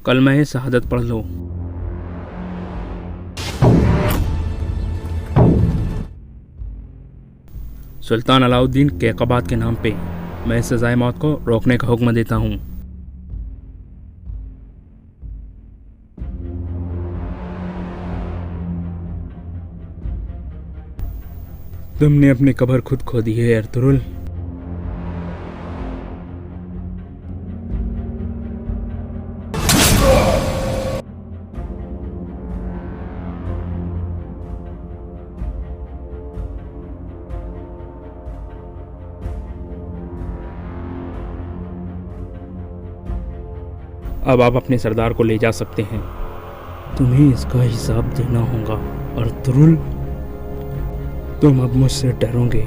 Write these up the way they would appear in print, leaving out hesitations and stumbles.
कलमा शहादत पढ़ लो। सुल्तान अलाउद्दीन कैकबाद के नाम पे मैं सजाए मौत को रोकने का हुक्म देता हूँ। तुमने अपनी कब्र खुद खो दी है अर्तुरुल। अब आप अपने सरदार को ले जा सकते हैं। तुम्हें इसका हिसाब देना होगा अर्तुरुल। तुम अब मुझसे डरोगे।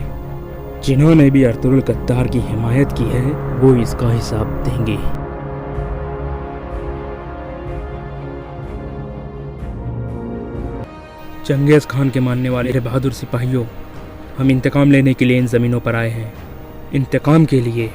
जिन्होंने भी अर्तुरुल गद्दार की हिमायत की है वो इसका हिसाब देंगे। चंगेज खान के मानने वाले बहादुर सिपाहियों, हम इंतकाम लेने के लिए इन ज़मीनों पर आए हैं। इंतकाम के लिए।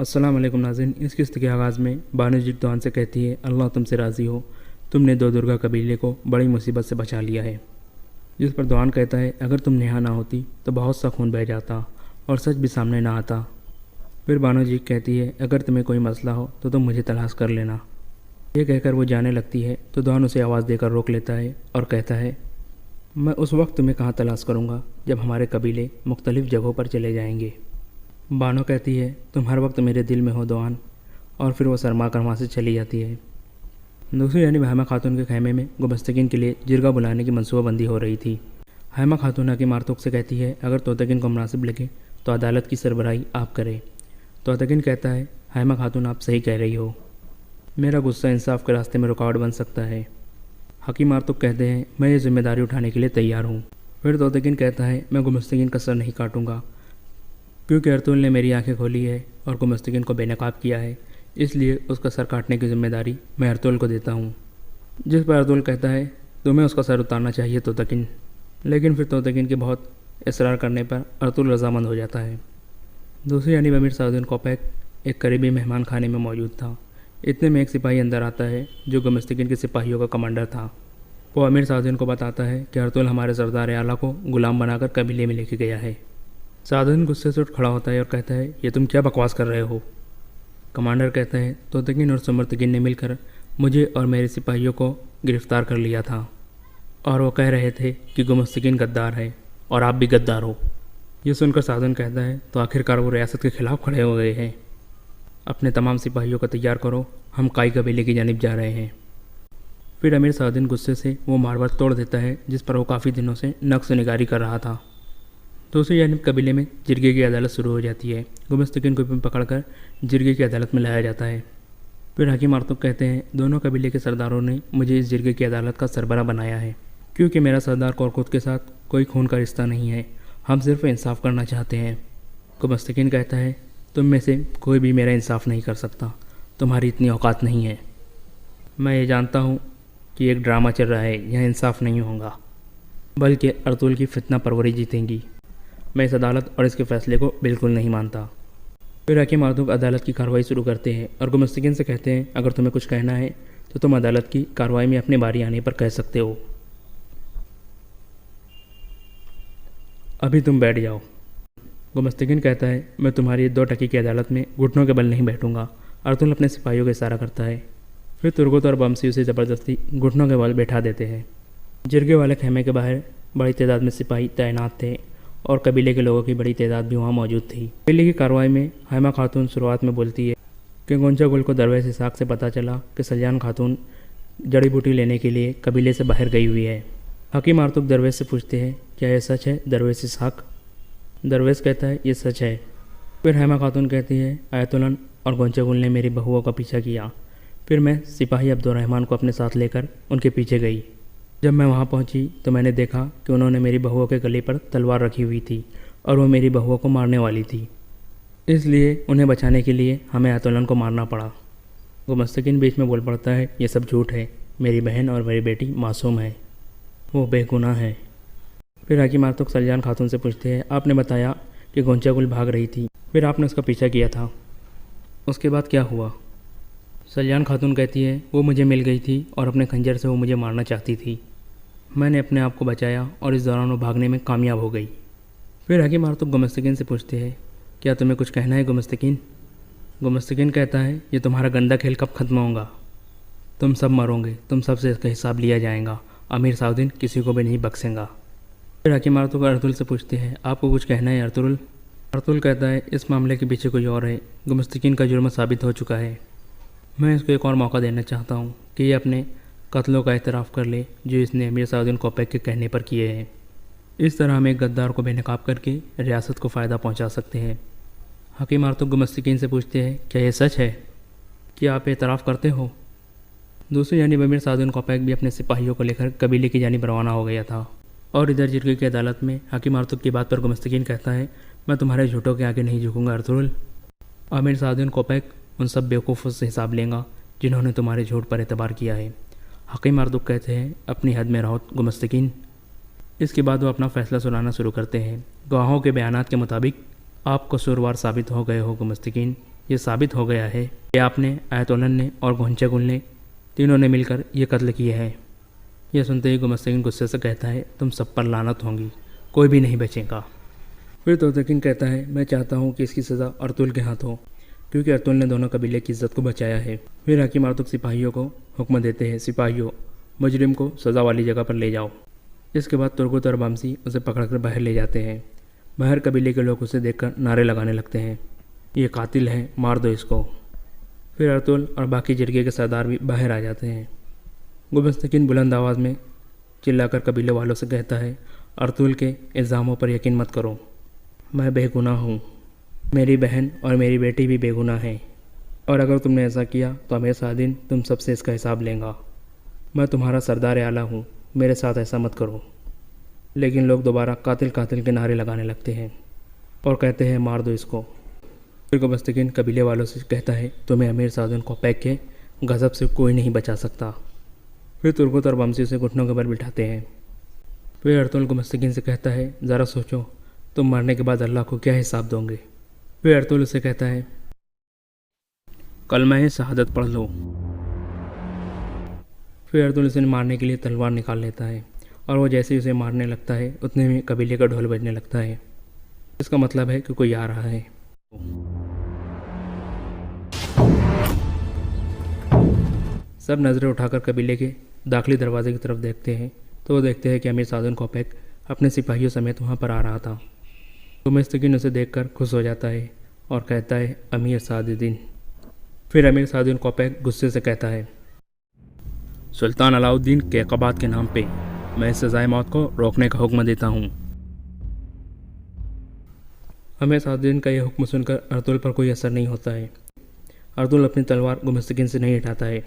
अस्सलाम वालेकुम नाज़रीन। इस किस्त के आगाज़ में बानो जी दुआन से कहती है, अल्लाह तुमसे राज़ी हो, तुमने दो दुर्गा कबीले को बड़ी मुसीबत से बचा लिया है। जिस पर दुआन कहता है, अगर तुम नेहा ना होती तो बहुत सा खून बह जाता और सच भी सामने ना आता। फिर बानो जी कहती है, अगर तुम्हें कोई मसला हो तो तुम मुझे तलाश कर लेना। ये कहकर वो जाने लगती है तो दुआन उसे आवाज़ देकर रोक लेता है और कहता है, मैं उस वक्त तुम्हें कहाँ तलाश करूँगा जब हमारे कबीले मुख्तलिफ़ जगहों पर चले जाएंगे। बानो कहती है, तुम हर वक्त मेरे दिल में हो दुआन। और फिर वो शर्मा कर वहाँ से चली जाती है। दूसरी यानी हैमा खातून के खैमे में गुमस्तकीन के लिए जिरगा बुलाने की मनसूबाबंदी हो रही थी। हैमा खातून हकीम मारतुक से कहती है, अगर तोतकीन को मुनासिब लगे तो अदालत की सरबराही आप करें। तोतकीन कहता है, हैमा खातून आप सही कह रही हो, मेरा गुस्सा इंसाफ के रास्ते में रुकावट बन सकता है। हकीम मारतुक कहते हैं, मैं ये जिम्मेदारी उठाने के लिए तैयार हूँ। फिर तोतकीन कहता है, मैं गुमस्तकीन का सर नहीं काटूँगा, क्योंकि अर्तुल ने मेरी आंखें खोली है और गुमस्तकीन को बेनकाब किया है, इसलिए उसका सर काटने की जिम्मेदारी मैं अर्तुल को देता हूँ। जिस पर अर्तुल कहता है, तुम्हें उसका सर उतारना चाहिए तोतकीन। लेकिन फिर तोतकीन के बहुत इसरार करने पर अर्तुल रजामंद हो जाता है। दूसरी यानी अमीर साउद्दीन कोपैक एक करीबी मेहमान खाने में मौजूद था। इतने में एक सिपाही अंदर आता है जो गुमस्तकीन के सिपाहियों का कमांडर था। वो अमीर साउद्दीन को बताता है कि अर्तुल हमारे सरदार आला को गुलाम बनाकर कबीले में लेके गया है। साउद्दीन गुस्से से उठ खड़ा होता है और कहता है, ये तुम क्या बकवास कर रहे हो। कमांडर कहता है, तोतकीन और सुमरतकीन ने मिलकर मुझे और मेरे सिपाहियों को गिरफ्तार कर लिया था और वो कह रहे थे कि गुमस्तकीन गद्दार है और आप भी गद्दार हो। ये सुनकर साउद्दीन कहता है, तो आखिरकार वो रियासत के खिलाफ खड़े हो गए हैं। अपने तमाम सिपाहियों को तैयार करो, हम काई कबीले की जानिब जा रहे हैं। फिर अमीर साउद्दीन गुस्से से वो मारवाड़ तोड़ देता है जिस पर वो काफ़ी दिनों से नक्श निगारी कर रहा था। दूसरी जानिब कबीले में जिरगे की अदालत शुरू हो जाती है। गुमस्तकीन को भी पकड़कर जिरगे की अदालत में लाया जाता है। फिर हकीम मारतुक कहते हैं, दोनों कबीले के सरदारों ने मुझे इस जिरगे की अदालत का सरबरा बनाया है, क्योंकि मेरा सरदार कोरकुत के साथ कोई खून का रिश्ता नहीं है, हम सिर्फ इंसाफ करना चाहते हैं। गुमस्तकीन कहता है, तुम में से कोई भी मेरा इंसाफ नहीं कर सकता, तुम्हारी इतनी औकात नहीं है। मैं ये जानता हूँ कि एक ड्रामा चल रहा है, यह इंसाफ नहीं होगा, बल्कि अर्तुल की फितना परवरी जीतेंगी। मैं इस अदालत और इसके फैसले को बिल्कुल नहीं मानता। फिर हकीम मारतुक अदालत की कार्रवाई शुरू करते हैं और गुमस्तकीन से कहते हैं, अगर तुम्हें कुछ कहना है तो तुम अदालत की कार्रवाई में अपनी बारी आने पर कह सकते हो। अभी तुम बैठ जाओ। गुमस्तकीन कहता है, मैं तुम्हारी 2 टकी की अदालत में घुटनों के बल नहीं बैठूंगा। अर्तुल अपने सिपाहियों को इशारा करता है। फिर तुर्गुत और बमसी उसे ज़बरदस्ती घुटनों के बल बैठा देते हैं। जिरगे वाले खेमे के बाहर बड़ी तादाद में सिपाही तैनात थे और कबीले के लोगों की बड़ी तादाद भी वहाँ मौजूद थी। कबीले की कार्रवाई में हैमा खातून शुरुआत में बोलती है कि गोंचा गुल को दरवेश इसहाक से पता चला कि सलजान खातून जड़ी बूटी लेने के लिए कबीले से बाहर गई हुई है। हकीम मारतुक दरवेश से पूछते हैं, क्या यह सच है दरवेश इसहाक? दरवेश कहता है, ये सच है। फिर हेमा खातून कहती है, आयतुलन और गोंचागुल ने मेरी बहुओं का पीछा किया। फिर मैं सिपाही अब्दुर्रहमान को अपने साथ लेकर उनके पीछे गई। जब मैं वहाँ पहुँची तो मैंने देखा कि उन्होंने मेरी बहुओं के गले पर तलवार रखी हुई थी और वो मेरी बहुओं को मारने वाली थी। इसलिए उन्हें बचाने के लिए हमें आयतुलन को मारना पड़ा। गुमस्तकीन बीच में बोल पड़ता है, ये सब झूठ है, मेरी बहन और मेरी बेटी मासूम है, वो बेगुनाह है। फिर हकीम आर्तुक सलजान खातून से पूछते हैं, आपने बताया कि गोंचागुल भाग रही थी, फिर आपने उसका पीछा किया था, उसके बाद क्या हुआ? सलजान खातून कहती है, वो मुझे मिल गई थी और अपने खंजर से वो मुझे मारना चाहती थी। मैंने अपने आप को बचाया और इस दौरान वो भागने में कामयाब हो गई। फिर हकीम आर्तुक गुमस्तकीन से पूछते हैं, क्या तुम्हें कुछ कहना है गुमस्तकीन? गुमस्तकीन कहता है, ये तुम्हारा गंदा खेल कब ख़त्म होगा? तुम सब मरोगे, तुम सब से इसका हिसाब लिया जाएगा। अमीर साउद्दीन किसी को भी नहीं बख्शेगा। फिर हकीम आर्तुक अर्तुल से पूछते हैं, आपको कुछ कहना है अर्तुल? अर्तुल कहता है, इस मामले के पीछे कोई और है। गुमस्तकीन का जुर्म साबित हो चुका है। मैं इसको एक और मौका देना चाहता हूँ कि ये अपने कत्लों का एतराफ़ कर ले जो इसने अमीर साउद्दीन कोपेक के कहने पर किए हैं। इस तरह हम एक गद्दार को बेनकाब करके रियासत को फ़ायदा पहुँचा सकते हैं। हकीम आर्तुक गुमस्तकीन से पूछते हैं, क्या ये सच है? क्या आप एतराफ़ करते हो? दूसरी जानिब अमीर साउद्दीन कोपेक भी अपने सिपाहियों को लेकर कबीले की जानिब रवाना हो गया था। और इधर जिरगी की अदालत में हकीम आर्तुक की बात पर गुमस्तकीन कहता है, मैं तुम्हारे झूठों के आगे नहीं झुकूंगा अर्तुल। अमीर साउद्दीन कोपेक उन सब बेवकूफ़ों से हिसाब लेगा जिन्होंने तुम्हारे झूठ पर एतबार किया है। हकीम आर्तुक कहते हैं, अपनी हद में रहो गुमस्तकीन। इसके बाद वो अपना फ़ैसला सुनाना शुरू करते हैं। गवाहों के बयानात के मुताबिक आप कसूरवार साबित हो गए हो गुमस्तकीन। ये साबित हो गया है कि आपने, आयतुलन ने और गोंचागुल ने, तीनों ने मिलकर ये कत्ल किए हैं। यह सुनते ही गुमस्तकीन गुस्से से कहता है, तुम सब पर लानत होंगी, कोई भी नहीं बचेगा। फिर तोतकीन कहता है, मैं चाहता हूँ कि इसकी सज़ा अर्तुल के हाथ हो, क्योंकि अर्तुल ने दोनों कबीले की इज्जत को बचाया है। फिर हकीम आर्तुक सिपाहियों को हुक्म देते हैं, सिपाहियों, मुजरिम को सज़ा वाली जगह पर ले जाओ। इसके बाद तुर्गुत और बमसी उसे पकड़कर बाहर ले जाते हैं। बाहर कबीले के लोग उसे देखकर नारे लगाने लगते हैं, ये कातिल है, मार दो इसको। फिर अर्तुल और बाकी जिरगे के सरदार भी बाहर आ जाते हैं। गुमस्तकीन बुलंद आवाज़ में चिल्लाकर कबीले वालों से कहता है, अर्तुल के इल्ज़ामों पर यकीन मत करो, मैं बेगुनाह हूँ, मेरी बहन और मेरी बेटी भी बेगुनाह हैं, और अगर तुमने ऐसा किया तो अमीर साउद्दीन तुम सबसे इसका हिसाब लेगा। मैं तुम्हारा सरदार आला हूँ, मेरे साथ ऐसा मत करो। लेकिन लोग दोबारा कातिल कातिल के नारे लगाने लगते हैं और कहते हैं, मार दो इसको। फिर गुमस्तकीन कबीले वालों से कहता है, तुम्हें अमीर साउद्दीन कोपेक के गज़ब से कोई नहीं बचा सकता। फिर तुर्गुत और बमसी उसे घुटनों के बल बिठाते हैं। फिर अर्तुल गुमस्तकीन से कहता है, ज़रा सोचो, तुम मरने के बाद अल्लाह को क्या हिसाब दोगे? फिर अर्तुल उसे कहता है, कलमा शहादत पढ़ लो। फिर अर्तुल उसे मारने के लिए तलवार निकाल लेता है और वो जैसे ही उसे मारने लगता है उतने में कबीले का ढोल बजने लगता है। इसका मतलब है कि कोई आ रहा है। सब नज़रें उठाकर कबीले के दाखिली दरवाजे की तरफ देखते हैं तो वो देखते हैं कि अमीर साउद्दीन कोपेक अपने सिपाहियों समेत वहाँ पर आ रहा था। गुमस्तकीन उसे देखकर खुश हो जाता है और कहता है, अमीर साउद्दीन। फिर अमीर साउद्दीन कोपेक गुस्से से कहता है, सुल्तान अलाउद्दीन के अक़बात के नाम पे मैं इस सज़ाए मौत को रोकने का हुक्म देता हूँ। अमीर साउद्दीन का यह हुक्म सुनकर अर्तुल पर कोई असर नहीं होता है। अर्तुल अपनी तलवार गुमस्तकीन से नहीं हटाता है।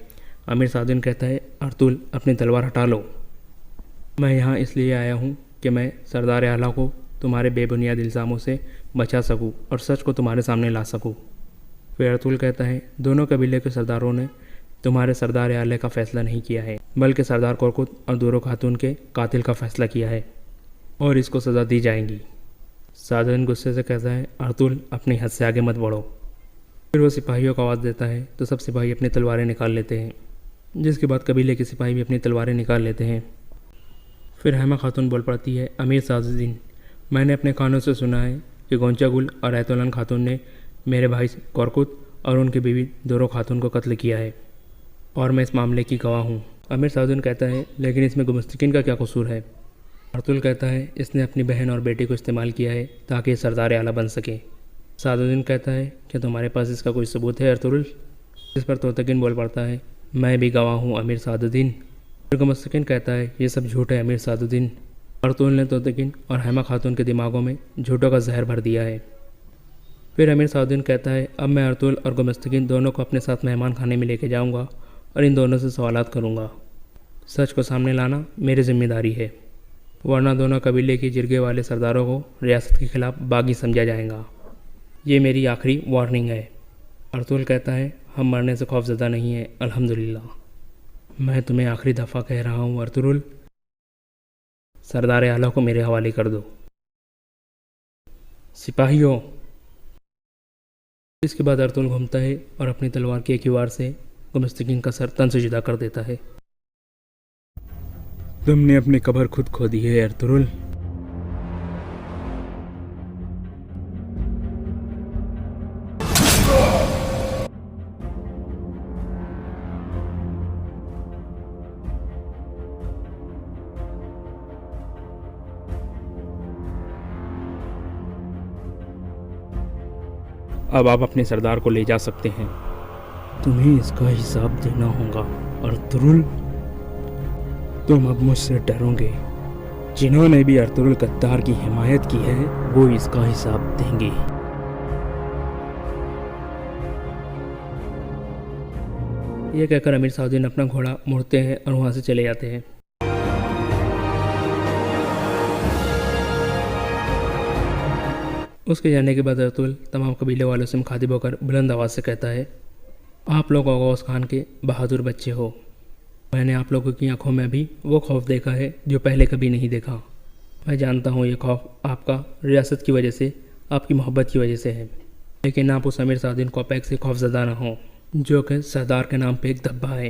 अमीर साउद्दीन कहता है, अर्तुल अपनी तलवार हटा लो, मैं यहाँ इसलिए आया हूँ कि मैं सरदार आला को तुम्हारे बेबुनियाद इल्ज़ामों से बचा सकूँ और सच को तुम्हारे सामने ला सकूँ। फिर अर्तुल कहता है, दोनों कबीले के सरदारों ने तुम्हारे सरदार आले का फ़ैसला नहीं किया है, बल्कि सरदार कोरकुत और दूरो खातून के कातिल का फ़ैसला किया है और इसको सज़ा दी जाएगी। साउद्दीन गुस्से से कहता है, अर्तुल अपनी हद से आगे मत बढ़ो। फिर वो सिपाहियों को आवाज़ देता है तो सब सिपाही अपनी तलवारें निकाल लेते हैं, जिसके बाद कबीले के सिपाही भी अपनी तलवारें निकाल लेते हैं। फिर हेमा खातून बोल पड़ती है, अमीर साउद्दीन, मैंने अपने कानों से सुना है कि गोंचागुल और आयतुलन खातून ने मेरे भाई कोरकुत और उनकी बीवी दूरो खातून को कत्ल किया है और मैं इस मामले की गवाह हूँ। अमीर साउद्दीन कहता है, लेकिन इसमें गुमस्तकीन का क्या कसूर है? अर्तुल कहता है, इसने अपनी बहन और बेटी को इस्तेमाल किया है ताकि सरदार आला बन सके। साउद्दीन कहता है, क्या तुम्हारे पास इसका कोई सबूत है अर्तुल? इस पर तोतकीन बोल पड़ता है, मैं भी गवाह हूँ अमीर साउद्दीन। फिर गुमस्तकीन कहता है, ये सब झूठ है अमीर साउद्दीन। अर्तुल ने तोतकीन और हेमा खातून के दिमागों में झूठों का जहर भर दिया है। फिर अमीर साउद्दीन कहता है, अब मैं अर्तुल और गुमस्तकीन दोनों को अपने साथ मेहमान खाने में लेके जाऊंगा और इन दोनों से सवालात करूंगा। सच को सामने लाना मेरी जिम्मेदारी है, वरना दोनों कबीले के जिरगे वाले सरदारों को रियासत के खिलाफ बागी समझा जाएगा। ये मेरी आखिरी वार्निंग है। अर्तुल कहता है, हम मरने से खौफज़दा नहीं है, अल्हम्दुलिल्लाह। मैं तुम्हें आखिरी दफ़ा कह रहा हूँ अर्तुल, सरदार आला को मेरे हवाले कर दो। सिपाहियों। इसके बाद अर्तुल घूमता है और अपनी तलवार की एक ही वार से गुमस्तकीन का सर तन से जुदा कर देता है। तुमने अपनी कब्र खुद खो दी है अर्तुल। अब आप अपने सरदार को ले जा सकते हैं। तुम्हें इसका हिसाब देना होगा अर्तुल। तुम अब मुझसे डरोगे। जिन्होंने भी अर्तुल गद्दार की हिमायत की है वो इसका हिसाब देंगे। यह कहकर अमीर साउद्दीन अपना घोड़ा मोड़ते हैं और वहां से चले जाते हैं। उसके जाने के बाद अर्तुल तमाम कबीले वालों से मुखातिब होकर बुलंद आवाज़ से कहता है, आप लोग गौस खान के बहादुर बच्चे हो। मैंने आप लोगों की आंखों में भी वो खौफ देखा है जो पहले कभी नहीं देखा। मैं जानता हूँ ये खौफ आपका रियासत की वजह से, आपकी मोहब्बत की वजह से है, लेकिन आप उस अमीर साउद्दीन कोपैक से खौफज़दा ना हो जो कि सरदार के नाम पे एक धब्बा है,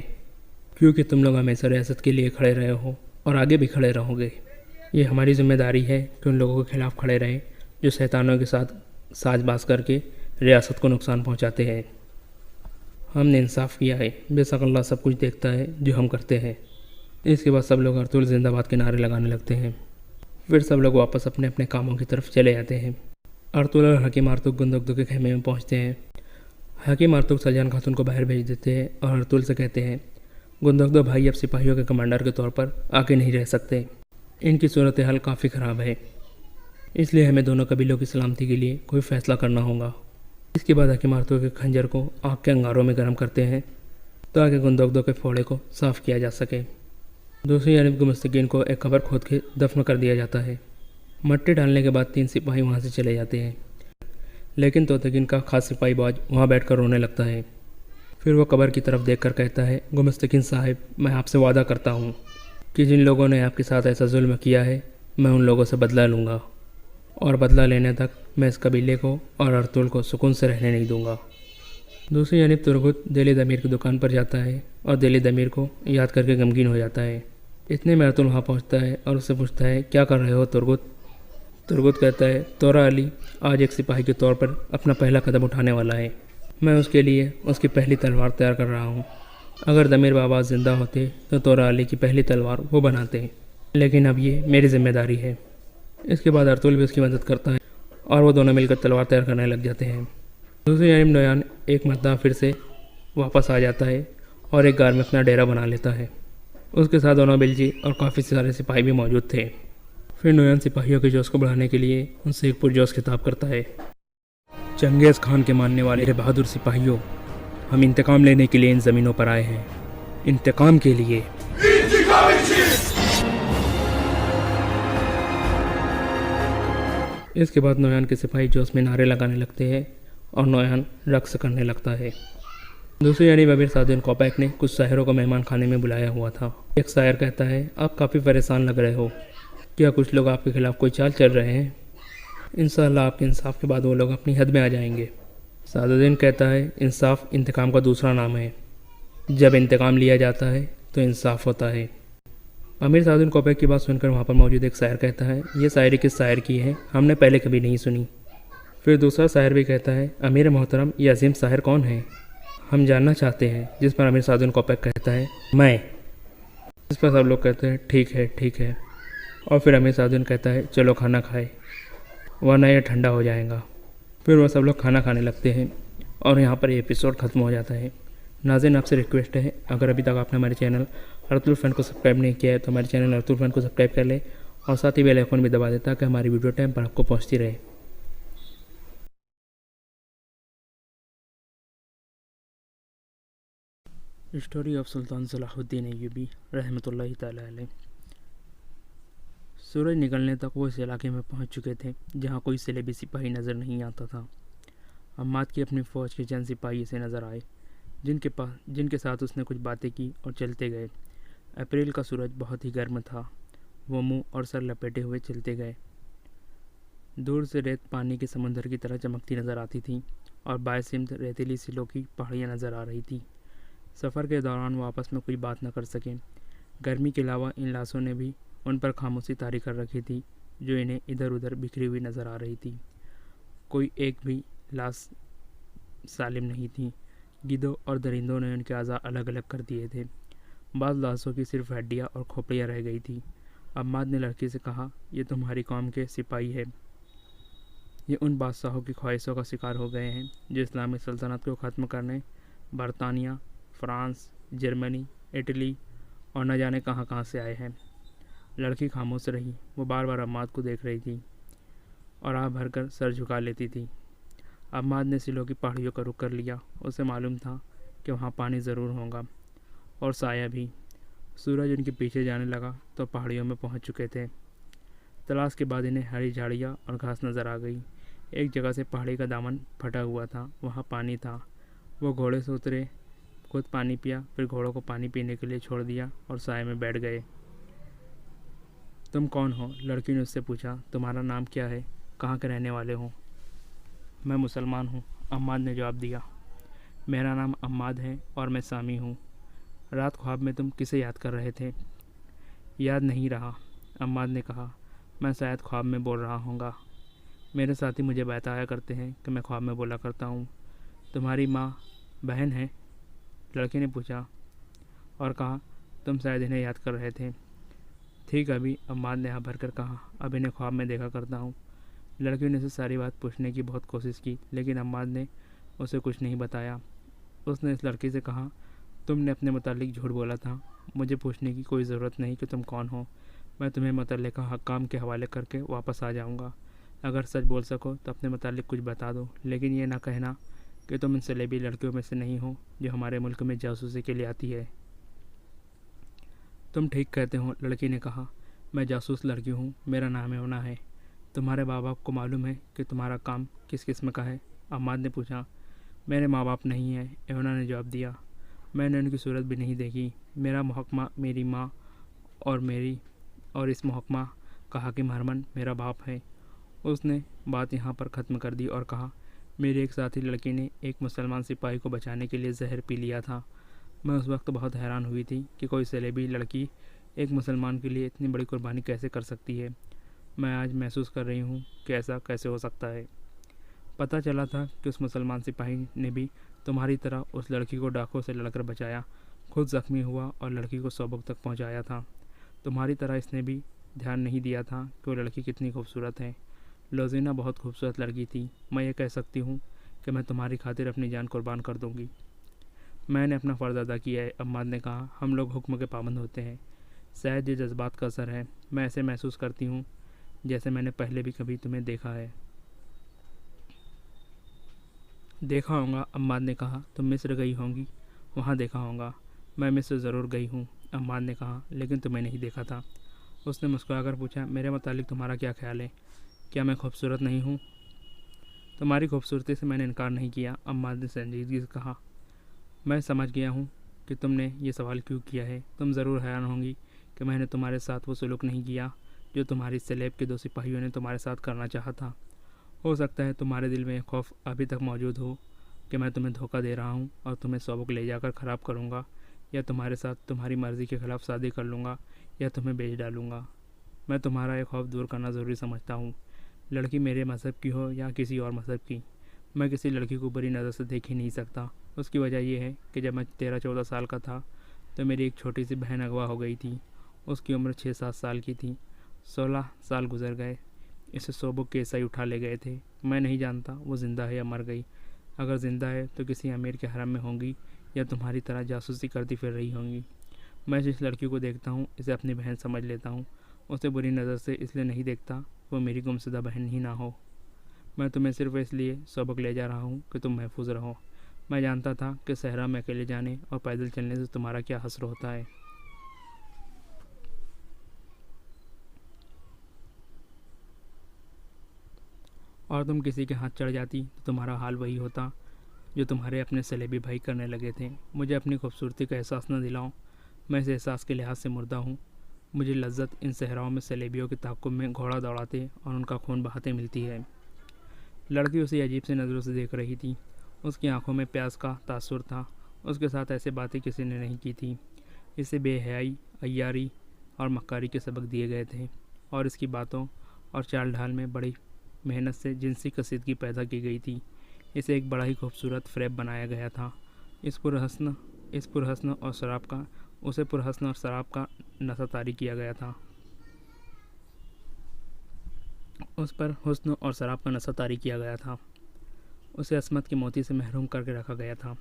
क्योंकि तुम लोग हमेशा रियासत के लिए खड़े रहे हो और आगे भी खड़े रहोगे। ये हमारी जिम्मेदारी है कि उन लोगों के खिलाफ खड़े रहें जो शैतानों के साथ साजबाज करके रियासत को नुकसान पहुंचाते हैं। हमने इंसाफ किया है, बेशक अल्लाह सब कुछ देखता है जो हम करते हैं। इसके बाद सब लोग अर्तुल जिंदाबाद के नारे लगाने लगते हैं। फिर सब लोग वापस अपने अपने कामों की तरफ चले जाते हैं। अर्तुल और हकीम आर्तुक गुंदगदो के खेमे में पहुंचते हैं। हकीम आर्तुक सलजान खातून को बाहर भेज देते हैं और अर्तुल से कहते हैं, गुंदगदो भाई अब सिपाहियों के कमांडर के तौर पर आके नहीं रह सकते। इनकी सूरत हाल काफ़ी ख़राब है, इसलिए हमें दोनों कबीलों की सलामती के लिए कोई फ़ैसला करना होगा। इसके बाद हकीम आर्तुक के खंजर को आग के अंगारों में गर्म करते हैं ताकि गुंदगदो के फोड़े को साफ़ किया जा सके। दूसरी जानब गुमस्तकीन को एक कब्र खोद के दफन कर दिया जाता है। मट्टी डालने के बाद 3 सिपाही वहाँ से चले जाते हैं, लेकिन तोतकीन का खास सिपाही बाज वहाँ बैठकर रोने लगता है। फिर वो कब्र की तरफ देखकर कहता है, गुमस्तकीन साहिब, मैं आपसे वादा करता हूँ कि जिन लोगों ने आपके साथ ऐसा जुल्म किया है मैं उन लोगों से बदला लूँगा, और बदला लेने तक मैं इस कबीले को और अर्तुल को सुकून से रहने नहीं दूंगा। दूसरी जानिब तुरगुत दिली दमीर की दुकान पर जाता है और दिली दमीर को याद करके गमगीन हो जाता है। इतने में अर्तुल वहाँ पहुँचता है और उससे पूछता है, क्या कर रहे हो तुरगुत? तुरगुत कहता है, तोरा अली आज एक सिपाही के तौर पर अपना पहला कदम उठाने वाला है। मैं उसके लिए उसकी पहली तलवार तैयार कर रहा हूँ। अगर दमीर बाबा ज़िंदा होते तो तोरा अली की पहली तलवार वो बनाते, लेकिन अब ये मेरी जिम्मेदारी है। इसके बाद अर्तुल भी उसकी मदद करता है और वो दोनों मिलकर तलवार तैयार करने लग जाते हैं। दूसरी जानिब नोयान एक मरतबा फिर से वापस आ जाता है और एक गार में अपना डेरा बना लेता है। उसके साथ दोनों बिलजी और काफ़ी सारे सिपाही भी मौजूद थे। फिर नोयान सिपाहियों के जोश को बढ़ाने के लिए उनसे एक पुरजोश खिताब करता है, चंगेज़ खान के मानने वाले बहादुर सिपाहियों, हम इंतकाम लेने के लिए इन ज़मीनों पर आए हैं, इंतकाम के लिए। इसके बाद नोयान के सिपाही जोश में नारे लगाने लगते हैं और नोयान रक्स करने लगता है। दूसरी जानिब अमीर साउद्दीन कोपैक ने कुछ शायरों को मेहमान खाने में बुलाया हुआ था। एक शायर कहता है, आप काफ़ी परेशान लग रहे हो, क्या कुछ लोग आपके खिलाफ कोई चाल चल रहे हैं? इंशाअल्लाह आपके इंसाफ के बाद वो लोग अपनी हद में आ जाएंगे। साउद्दीन कहता है, इंसाफ इंतकाम का दूसरा नाम है। जब इंतकाम लिया जाता है तो इंसाफ होता है। अमीर साउद्दीन कोपैक की बात सुनकर वहाँ पर मौजूद एक शायर कहता है, ये शायरी किस शायर की है, हमने पहले कभी नहीं सुनी। फिर दूसरा शायर भी कहता है, अमीर मोहतरम, ये अजीम शायर कौन है, हम जानना चाहते हैं। जिस पर अमीर साउद्दीन कोपैक कहता है, मैं। इस पर सब लोग कहते हैं, ठीक है ठीक है। और फिर अमीर साउद्दीन कहता है, चलो खाना खाए वरना यह ठंडा हो जाएगा। फिर वह सब लोग खाना खाने लगते हैं और यहाँ पर ये एपिसोड ख़त्म हो जाता है। नाज़रीन, आपसे रिक्वेस्ट है, अगर अभी तक आपने हमारे चैनल अर्तुल फैन को सब्सक्राइब नहीं किया है तो हमारे चैनल अर्तुल फैन को सब्सक्राइब कर ले और साथ ही बेल आइकन भी दबा दें ताकि हमारी वीडियो टाइम पर आपको पहुँचती रहे। Story of Sultan Salahuddin Ayyubi रहमतुल्लाहि ताला अलैह। सूरज निकलने तक वो इस इलाके में पहुंच चुके थे जहां कोई सलेबी सिपाही नज़र नहीं आता था। अम्माद की अपनी फ़ौज के चंद सिपाही से नज़र आए जिनके साथ उसने कुछ बातें की और चलते गए। अप्रैल का सूरज बहुत ही गर्म था। वो मुंह और सर लपेटे हुए चलते गए। दूर से रेत पानी के समुंदर की तरह चमकती नज़र आती थी और बाएं सिमत रेतीली सिलों की पहाड़ियाँ नज़र आ रही थी। सफ़र के दौरान वो आपस में कोई बात न कर सके। गर्मी के अलावा इन लाशों ने भी उन पर खामोशी तारी कर रखी थी जो इन्हें इधर उधर बिखरी हुई नज़र आ रही थी। कोई एक भी लाश सालिम नहीं थी। गिद्धों और दरिंदों ने उनके अज़ा अलग अलग कर दिए थे। बाज़ लाशों की सिर्फ हड्डियाँ और खोपड़ियाँ रह गई थी। अम्माद ने लड़की से कहा, ये तुम्हारी कौम के सिपाही है। ये उन बादशाहों की ख्वाहिशों का शिकार हो गए हैं जो इस्लामी सल्तनत को ख़त्म करने बरतानिया, फ्रांस, जर्मनी, इटली और न जाने कहाँ कहाँ से आए हैं। लड़की खामोश रही। वो बार बार अम्माद को देख रही थी और आह भरकर सर झुका लेती थी। अम्माद ने सिलों की पहाड़ियों का रुख कर लिया। उसे मालूम था कि वहाँ पानी ज़रूर होगा और साया भी। सूरज उनके पीछे जाने लगा तो पहाड़ियों में पहुँच चुके थे। तलाश के बाद इन्हें हरी झाड़ियाँ और घास नज़र आ गई। एक जगह से पहाड़ी का दामन फटा हुआ था। वहाँ पानी था। वो घोड़े से उतरे, खुद पानी पिया, फिर घोड़ों को पानी पीने के लिए छोड़ दिया और साए में बैठ गए। तुम कौन हो? लड़की ने उससे पूछा। तुम्हारा नाम क्या है? कहाँ के रहने वाले हो? मैं मुसलमान हूँ, अम्माद ने जवाब दिया। मेरा नाम अम्माद है और मैं सामी हूँ। रात ख्वाब में तुम किसे याद कर रहे थे? याद नहीं रहा, अम्माद ने कहा। मैं शायद ख्वाब में बोल रहा हूँगा। मेरे साथी मुझे बताया करते हैं कि मैं ख्वाब में बोला करता हूँ। तुम्हारी माँ बहन है? लड़के ने पूछा और कहा, तुम शायद इन्हें याद कर रहे थे। ठीक अभी, अम्माद ने हाँ भरकर कहा। अब इन्हें ख्वाब में देखा करता हूँ। लड़की ने उसे सारी बात पूछने की बहुत कोशिश की लेकिन अम्माद ने उसे कुछ नहीं बताया। उसने इस लड़की से कहा, तुमने अपने मुतालिक झूठ बोला था। मुझे पूछने की कोई ज़रूरत नहीं कि तुम कौन हो। मैं तुम्हें मुतल्लिका हक्काम के हवाले करके वापस आ जाऊँगा। अगर सच बोल सको तो अपने मुतालिक कुछ बता दो, लेकिन ये ना कहना कि तुम इन सलेबी लड़कियों में से नहीं हो जो हमारे मुल्क में जासूसी के लिए आती है। तुम ठीक कहते हो, लड़की ने कहा। मैं जासूस लड़की हूँ। मेरा नाम एवना है। तुम्हारे माँ बाप को मालूम है कि तुम्हारा काम किस किस्म का है? अम्माद ने पूछा। मेरे माँ बाप नहीं हैं, एवना ने जवाब दिया। मैंने उनकी सूरत भी नहीं देखी। मेरा महकमा मेरी माँ और इस महकमा का हाकिम हरमन मेरा बाप है। उसने बात यहाँ पर ख़त्म कर दी और कहा, मेरी एक साथी लड़की ने एक मुसलमान सिपाही को बचाने के लिए जहर पी लिया था। मैं उस वक्त बहुत हैरान हुई थी कि कोई सलेबी लड़की एक मुसलमान के लिए इतनी बड़ी कुर्बानी कैसे कर सकती है। मैं आज महसूस कर रही हूँ कि ऐसा कैसे हो सकता है। पता चला था कि उस मुसलमान सिपाही ने भी तुम्हारी तरह उस लड़की को डाकुओं से लड़कर बचाया, खुद ज़ख्मी हुआ और लड़की को सोबक तक पहुँचाया था। तुम्हारी तरह इसने भी ध्यान नहीं दिया था कि वो लड़की कितनी खूबसूरत है। लोजीना बहुत खूबसूरत लड़की थी। मैं ये कह सकती हूँ कि मैं तुम्हारी खातिर अपनी जान कुर्बान कर दूँगी। मैंने अपना फ़र्ज़ अदा किया है, अम्माद ने कहा। हम लोग हुक्म के पाबंद होते हैं। शायद ये जज्बात का असर है। मैं ऐसे महसूस करती हूँ जैसे मैंने पहले भी कभी तुम्हें देखा है। देखा होगा, अम्माद ने कहा। तुम मिस्र गई होंगी, वहाँ देखा होगा। मैं मिस्र ज़रूर गई हूँ, अम्माद ने कहा, लेकिन तुम्हें नहीं देखा था। उसने मुस्कुराकर पूछा, मेरे मुतालिक तुम्हारा क्या ख्याल है? क्या मैं खूबसूरत नहीं हूँ? तुम्हारी खूबसूरती से मैंने इनकार नहीं किया, अम्माद ने संजीदगी से कहा। मैं समझ गया हूँ कि तुमने ये सवाल क्यों किया है। तुम ज़रूर हैरान होंगी कि मैंने तुम्हारे साथ वो सलूक नहीं किया जो तुम्हारी सलेब के 2 सिपाहियों ने तुम्हारे साथ करना चाहा था। हो सकता है तुम्हारे दिल में खौफ अभी तक मौजूद हो कि मैं तुम्हें धोखा दे रहा हूँ और तुम्हें सबक ले जाकर ख़राब करूँगा, या तुम्हारे साथ तुम्हारी मर्ज़ी के ख़िलाफ़ शादी कर लूँगा, या तुम्हें बेच डालूँगा। मैं तुम्हारा ये खौफ दूर करना ज़रूरी समझता हूँ। लड़की मेरे मज़हब की हो या किसी और मज़हब की, मैं किसी लड़की को बुरी नज़र से देख ही नहीं सकता। उसकी वजह यह है कि जब मैं 13-14 साल का था तो मेरी एक छोटी सी बहन अगवा हो गई थी। उसकी उम्र 6-7 साल की थी। 16 साल गुजर गए। इसे सोबुक के ईसाई उठा ले गए थे। मैं नहीं जानता वो ज़िंदा है या मर गई। अगर ज़िंदा है तो किसी अमीर के हरम में होंगी या तुम्हारी तरह जासूसी करती फिर रही होंगी। मैं जिस लड़की को देखता हूँ इसे अपनी बहन समझ लेता हूँ। उसे बुरी नज़र से इसलिए नहीं देखता वो मेरी गुमशुदा बहन ही ना हो। मैं तुम्हें सिर्फ इसलिए सबक ले जा रहा हूँ कि तुम महफूज रहो। मैं जानता था कि सहरा में अकेले जाने और पैदल चलने से तुम्हारा क्या हश्र होता है। और तुम किसी के हाथ चढ़ जाती तो तुम्हारा हाल वही होता जो तुम्हारे अपने सलेबी भाई करने लगे थे। मुझे अपनी खूबसूरती का एहसास न दिलाओ, मैं इस एहसास के लिहाज से मुर्दा हूँ। मुझे लज्जत इन सहराओं में सलेबियों के ताक़ुब में घोड़ा दौड़ाते और उनका खून बहाते मिलती है। लड़की उसे अजीब सी नज़रों से देख रही थी। उसकी आंखों में प्यास का तासुर था। उसके साथ ऐसे बातें किसी ने नहीं की थी। इसे बेहयाई, अय्यारी और मक्कारी के सबक दिए गए थे और इसकी बातों और चाल ढाल में बड़ी मेहनत से जिनसी कसीदगी पैदा की गई थी। इसे एक बड़ा ही खूबसूरत फ़रेब बनाया गया था। इस पुरहस्न और शराब का उसे पुरहस्न और शराब का नशा तारी किया गया था। उस पर हुस्न और शराब का नशा तारी किया गया था। उसे अस्मत की मोती से महरूम करके रखा गया था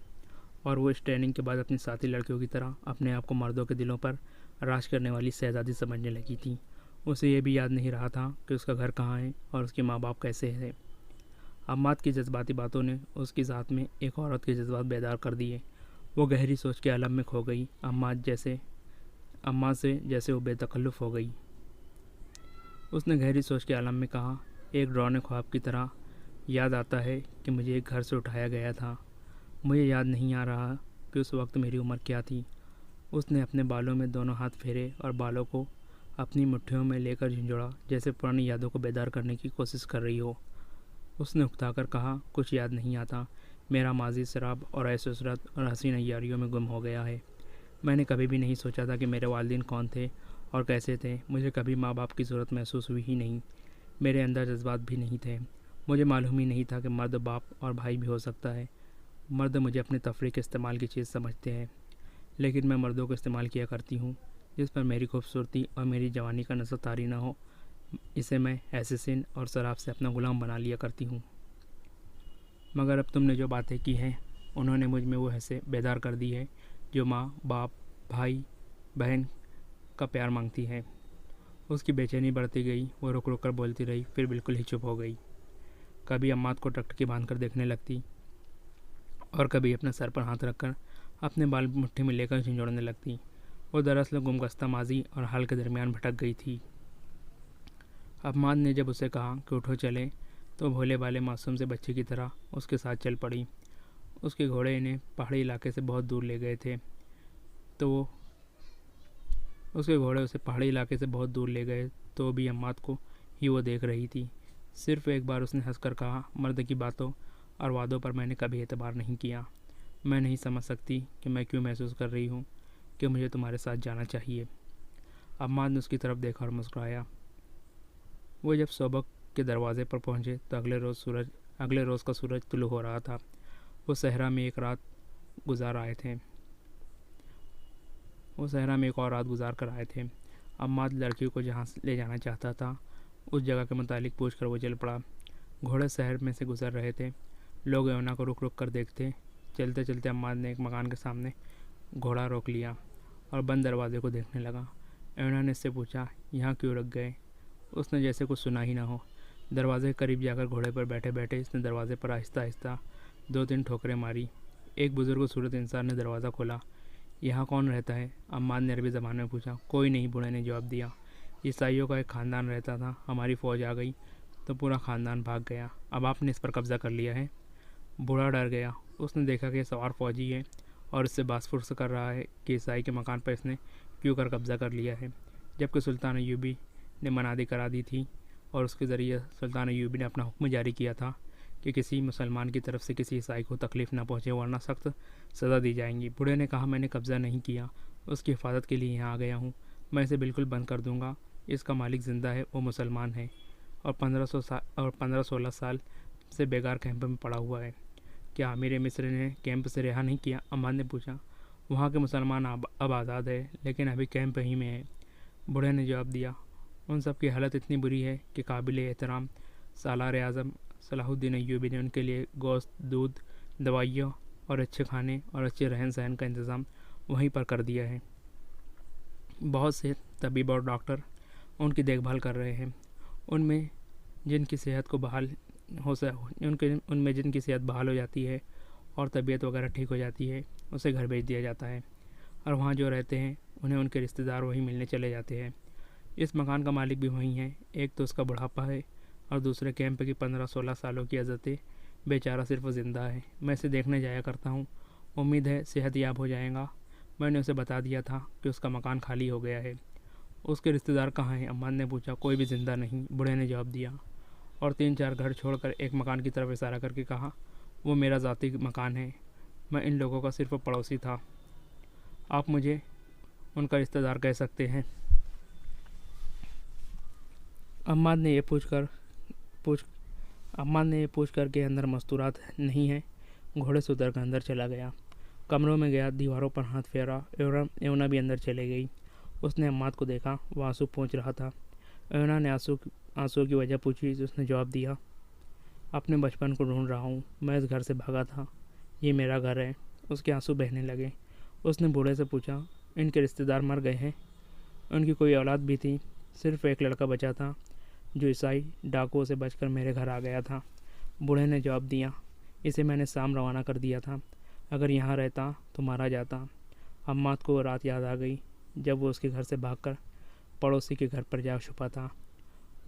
और वो इस ट्रेनिंग के बाद अपनी साथी लड़कियों की तरह अपने आप को मर्दों के दिलों पर राज करने वाली शहजादी समझने लगी थी। उसे ये भी याद नहीं रहा था कि उसका घर कहाँ है और उसके माँ बाप कैसे हैं। अम्माद की जज्बाती बातों ने उसकी ज़ात में एक औरत के जज्बात बेदार कर दिए। वो गहरी सोच के आलम में खो गई। अम्मा से जैसे वो बेतकल्लुफ़ हो गई। उसने गहरी सोच के आलम में कहा, एक डरावने ख्वाब की तरह याद आता है कि मुझे एक घर से उठाया गया था। मुझे याद नहीं आ रहा कि उस वक्त मेरी उम्र क्या थी। उसने अपने बालों में दोनों हाथ फेरे और बालों को अपनी मुट्ठियों में लेकर झंझोड़ा, जैसे पुरानी यादों को बेदार करने की कोशिश कर रही हो। उसने उकताकर कहा, कुछ याद नहीं आता। मेरा माजी शराब और ऐश-ओ-इशरत और हसीन अय्यारियों में गुम हो गया है। मैंने कभी भी नहीं सोचा था कि मेरे वालिदैन कौन थे और कैसे थे। मुझे कभी माँ बाप की ज़रूरत महसूस हुई ही नहीं। मेरे अंदर जज्बात भी नहीं थे। मुझे मालूम ही नहीं था कि मर्द बाप और भाई भी हो सकता है। मर्द मुझे अपने तफरीह के इस्तेमाल की चीज़ समझते हैं, लेकिन मैं मर्दों को इस्तेमाल किया करती हूँ जिस पर मेरी खूबसूरती और मेरी जवानी का नशा तारी ना हो। इसे मैं एसेसिन और शराब से अपना ग़ुलाम बना लिया करती हूँ। मगर अब तुमने जो बातें की हैं उन्होंने मुझ में वो हैसे बेदार कर दी है जो माँ बाप, भाई बहन का प्यार मांगती है। उसकी बेचैनी बढ़ती गई। वो रुक रुक कर बोलती रही, फिर बिल्कुल ही चुप हो गई। कभी अम्माद को टकटकी बांध कर देखने लगती और कभी अपने सर पर हाथ रखकर अपने बाल मुट्ठी में लेकर झंझोड़ने लगती। वो दरअसल गुमगस्ता माजी और हाल के दरमियान भटक गई थी। अम्माद ने जब उसे कहा कि उठो चले, तो भोले भाले मासूम से बच्चे की तरह उसके साथ चल पड़ी। उसके घोड़े इन्हें पहाड़ी इलाके से बहुत दूर ले गए थे उसके घोड़े उसे पहाड़ी इलाके से बहुत दूर ले गए तो भी अम्माद को ही वो देख रही थी। सिर्फ एक बार उसने हंसकर कहा, मर्द की बातों और वादों पर मैंने कभी एतबार नहीं किया। मैं नहीं समझ सकती कि मैं क्यों महसूस कर रही हूँ कि मुझे तुम्हारे साथ जाना चाहिए। अम्माद ने उसकी तरफ देखा और मुस्कुराया। वो जब सोबक के दरवाजे पर पहुँचे तो अगले रोज़ का सूरज तुलू हो रहा था। वो सहरा में एक और रात गुजार कर आए थे। अम्माद लड़कियों को जहाँ ले जाना चाहता था उस जगह के मुतालिक पूछकर वो चल पड़ा। घोड़े शहर में से गुजर रहे थे। लोग यमुना को रुक रुक कर देखते। चलते चलते अम्माद ने एक मकान के सामने घोड़ा रोक लिया और बंद दरवाजे को देखने लगा। यमुना ने इससे पूछा, यहाँ क्यों रुक गए? उसने जैसे कुछ सुना ही ना हो। दरवाजे के करीब जाकर घोड़े पर बैठे बैठे इसने दरवाजे पर आहिस्ता आहिस्ता 2-3 ठोकरें मारी। एक बुज़ुर्ग सूरत इंसान ने दरवाज़ा खोला। यहाँ कौन रहता है? अम्माद ने अरबी ज़बान में पूछा। कोई नहीं, बूढ़े ने जवाब दिया। ईसाइयों का एक ख़ानदान रहता था। हमारी फ़ौज आ गई तो पूरा ख़ानदान भाग गया। अब आपने इस पर कब्ज़ा कर लिया है। बूढ़ा डर गया। उसने देखा कि सवार फ़ौजी है और इससे बासफुर्स कर रहा है कि ईसाई के मकान पर इसने क्यों कर कब्ज़ा कर लिया है, जबकि सुल्तान अय्यूबी ने मनादी करा दी थी और उसके ज़रिए सुल्तान अय्यूबी ने अपना हुक्म जारी किया था कि किसी मुसलमान की तरफ से किसी ईसाई को तकलीफ़ ना पहुँचे वरना सख्त सज़ा दी जाएंगी। बूढ़े ने कहा, मैंने कब्ज़ा नहीं किया, उसकी हिफाजत के लिए यहाँ आ गया हूँ। मैं इसे बिल्कुल बंद कर दूँगा। इसका मालिक ज़िंदा है, वो मुसलमान है और 15-16 साल से बेगार कैंप में पड़ा हुआ है। क्या आमिर मिस्र ने कैंप से रिहा नहीं किया? अम्माद ने पूछा। वहाँ के मुसलमान अब आज़ाद है, लेकिन अभी कैंप ही में है, बूढ़े ने जवाब दिया। उन सब की हालत इतनी बुरी है कि काबिल एहतराम सालार आज़म सलाहुद्दीन अय्यूबी ने उनके लिए गोश्त, दूध, दवाइयों और अच्छे खाने और अच्छे रहन सहन का इंतज़ाम वहीं पर कर दिया है। बहुत से तबीब और डॉक्टर उनकी देखभाल कर रहे हैं। उनमें जिनकी सेहत बहाल हो जाती है और तबीयत वगैरह ठीक हो जाती है उसे घर भेज दिया जाता है और वहाँ जो रहते हैं उन्हें उनके रिश्तेदार वहीं मिलने चले जाते हैं। इस मकान का मालिक भी वही है। एक तो उसका बुढ़ापा है और दूसरे कैंप की 15-16 सालों की अज़तें। बेचारा सिर्फ ज़िंदा है। मैं इसे देखने जाया करता हूँ। उम्मीद है सेहत याब हो जाएगा। मैंने उसे बता दिया था कि उसका मकान खाली हो गया है। उसके रिश्तेदार कहाँ हैं? अम्मा ने पूछा। कोई भी ज़िंदा नहीं, बूढ़े ने जवाब दिया और 3-4 घर छोड़कर एक मकान की तरफ इशारा करके कहा, वो मेरा ज़ाती मकान है। मैं इन लोगों का सिर्फ पड़ोसी था। आप मुझे उनका रिश्तेदार कह सकते हैं। अम्मा ने ये पूछ कर के अंदर मस्तूरात नहीं है, घोड़े से उतर कर अंदर चला गया। कमरों में गया, दीवारों पर हाथ फेरा। एवना भी अंदर चले गई। उसने अम्माद को देखा, वह आंसू पोंछ रहा था। एवना ने आंसू की वजह पूछी तो उसने जवाब दिया, अपने बचपन को ढूंढ रहा हूँ। मैं इस घर से भागा था, ये मेरा घर है। उसके आंसू बहने लगे। उसने बूढ़े से पूछा, इनके रिश्तेदार मर गए हैं? उनकी कोई औलाद भी थी? सिर्फ एक लड़का बचा था जो ईसाई डाकुओं से बचकर मेरे घर आ गया था। बूढ़े ने जवाब दिया, इसे मैंने शाम रवाना कर दिया था। अगर यहाँ रहता तो मारा जाता। अम्माद को वो रात याद आ गई जब वो उसके घर से भागकर पड़ोसी के घर पर जा छुपा था।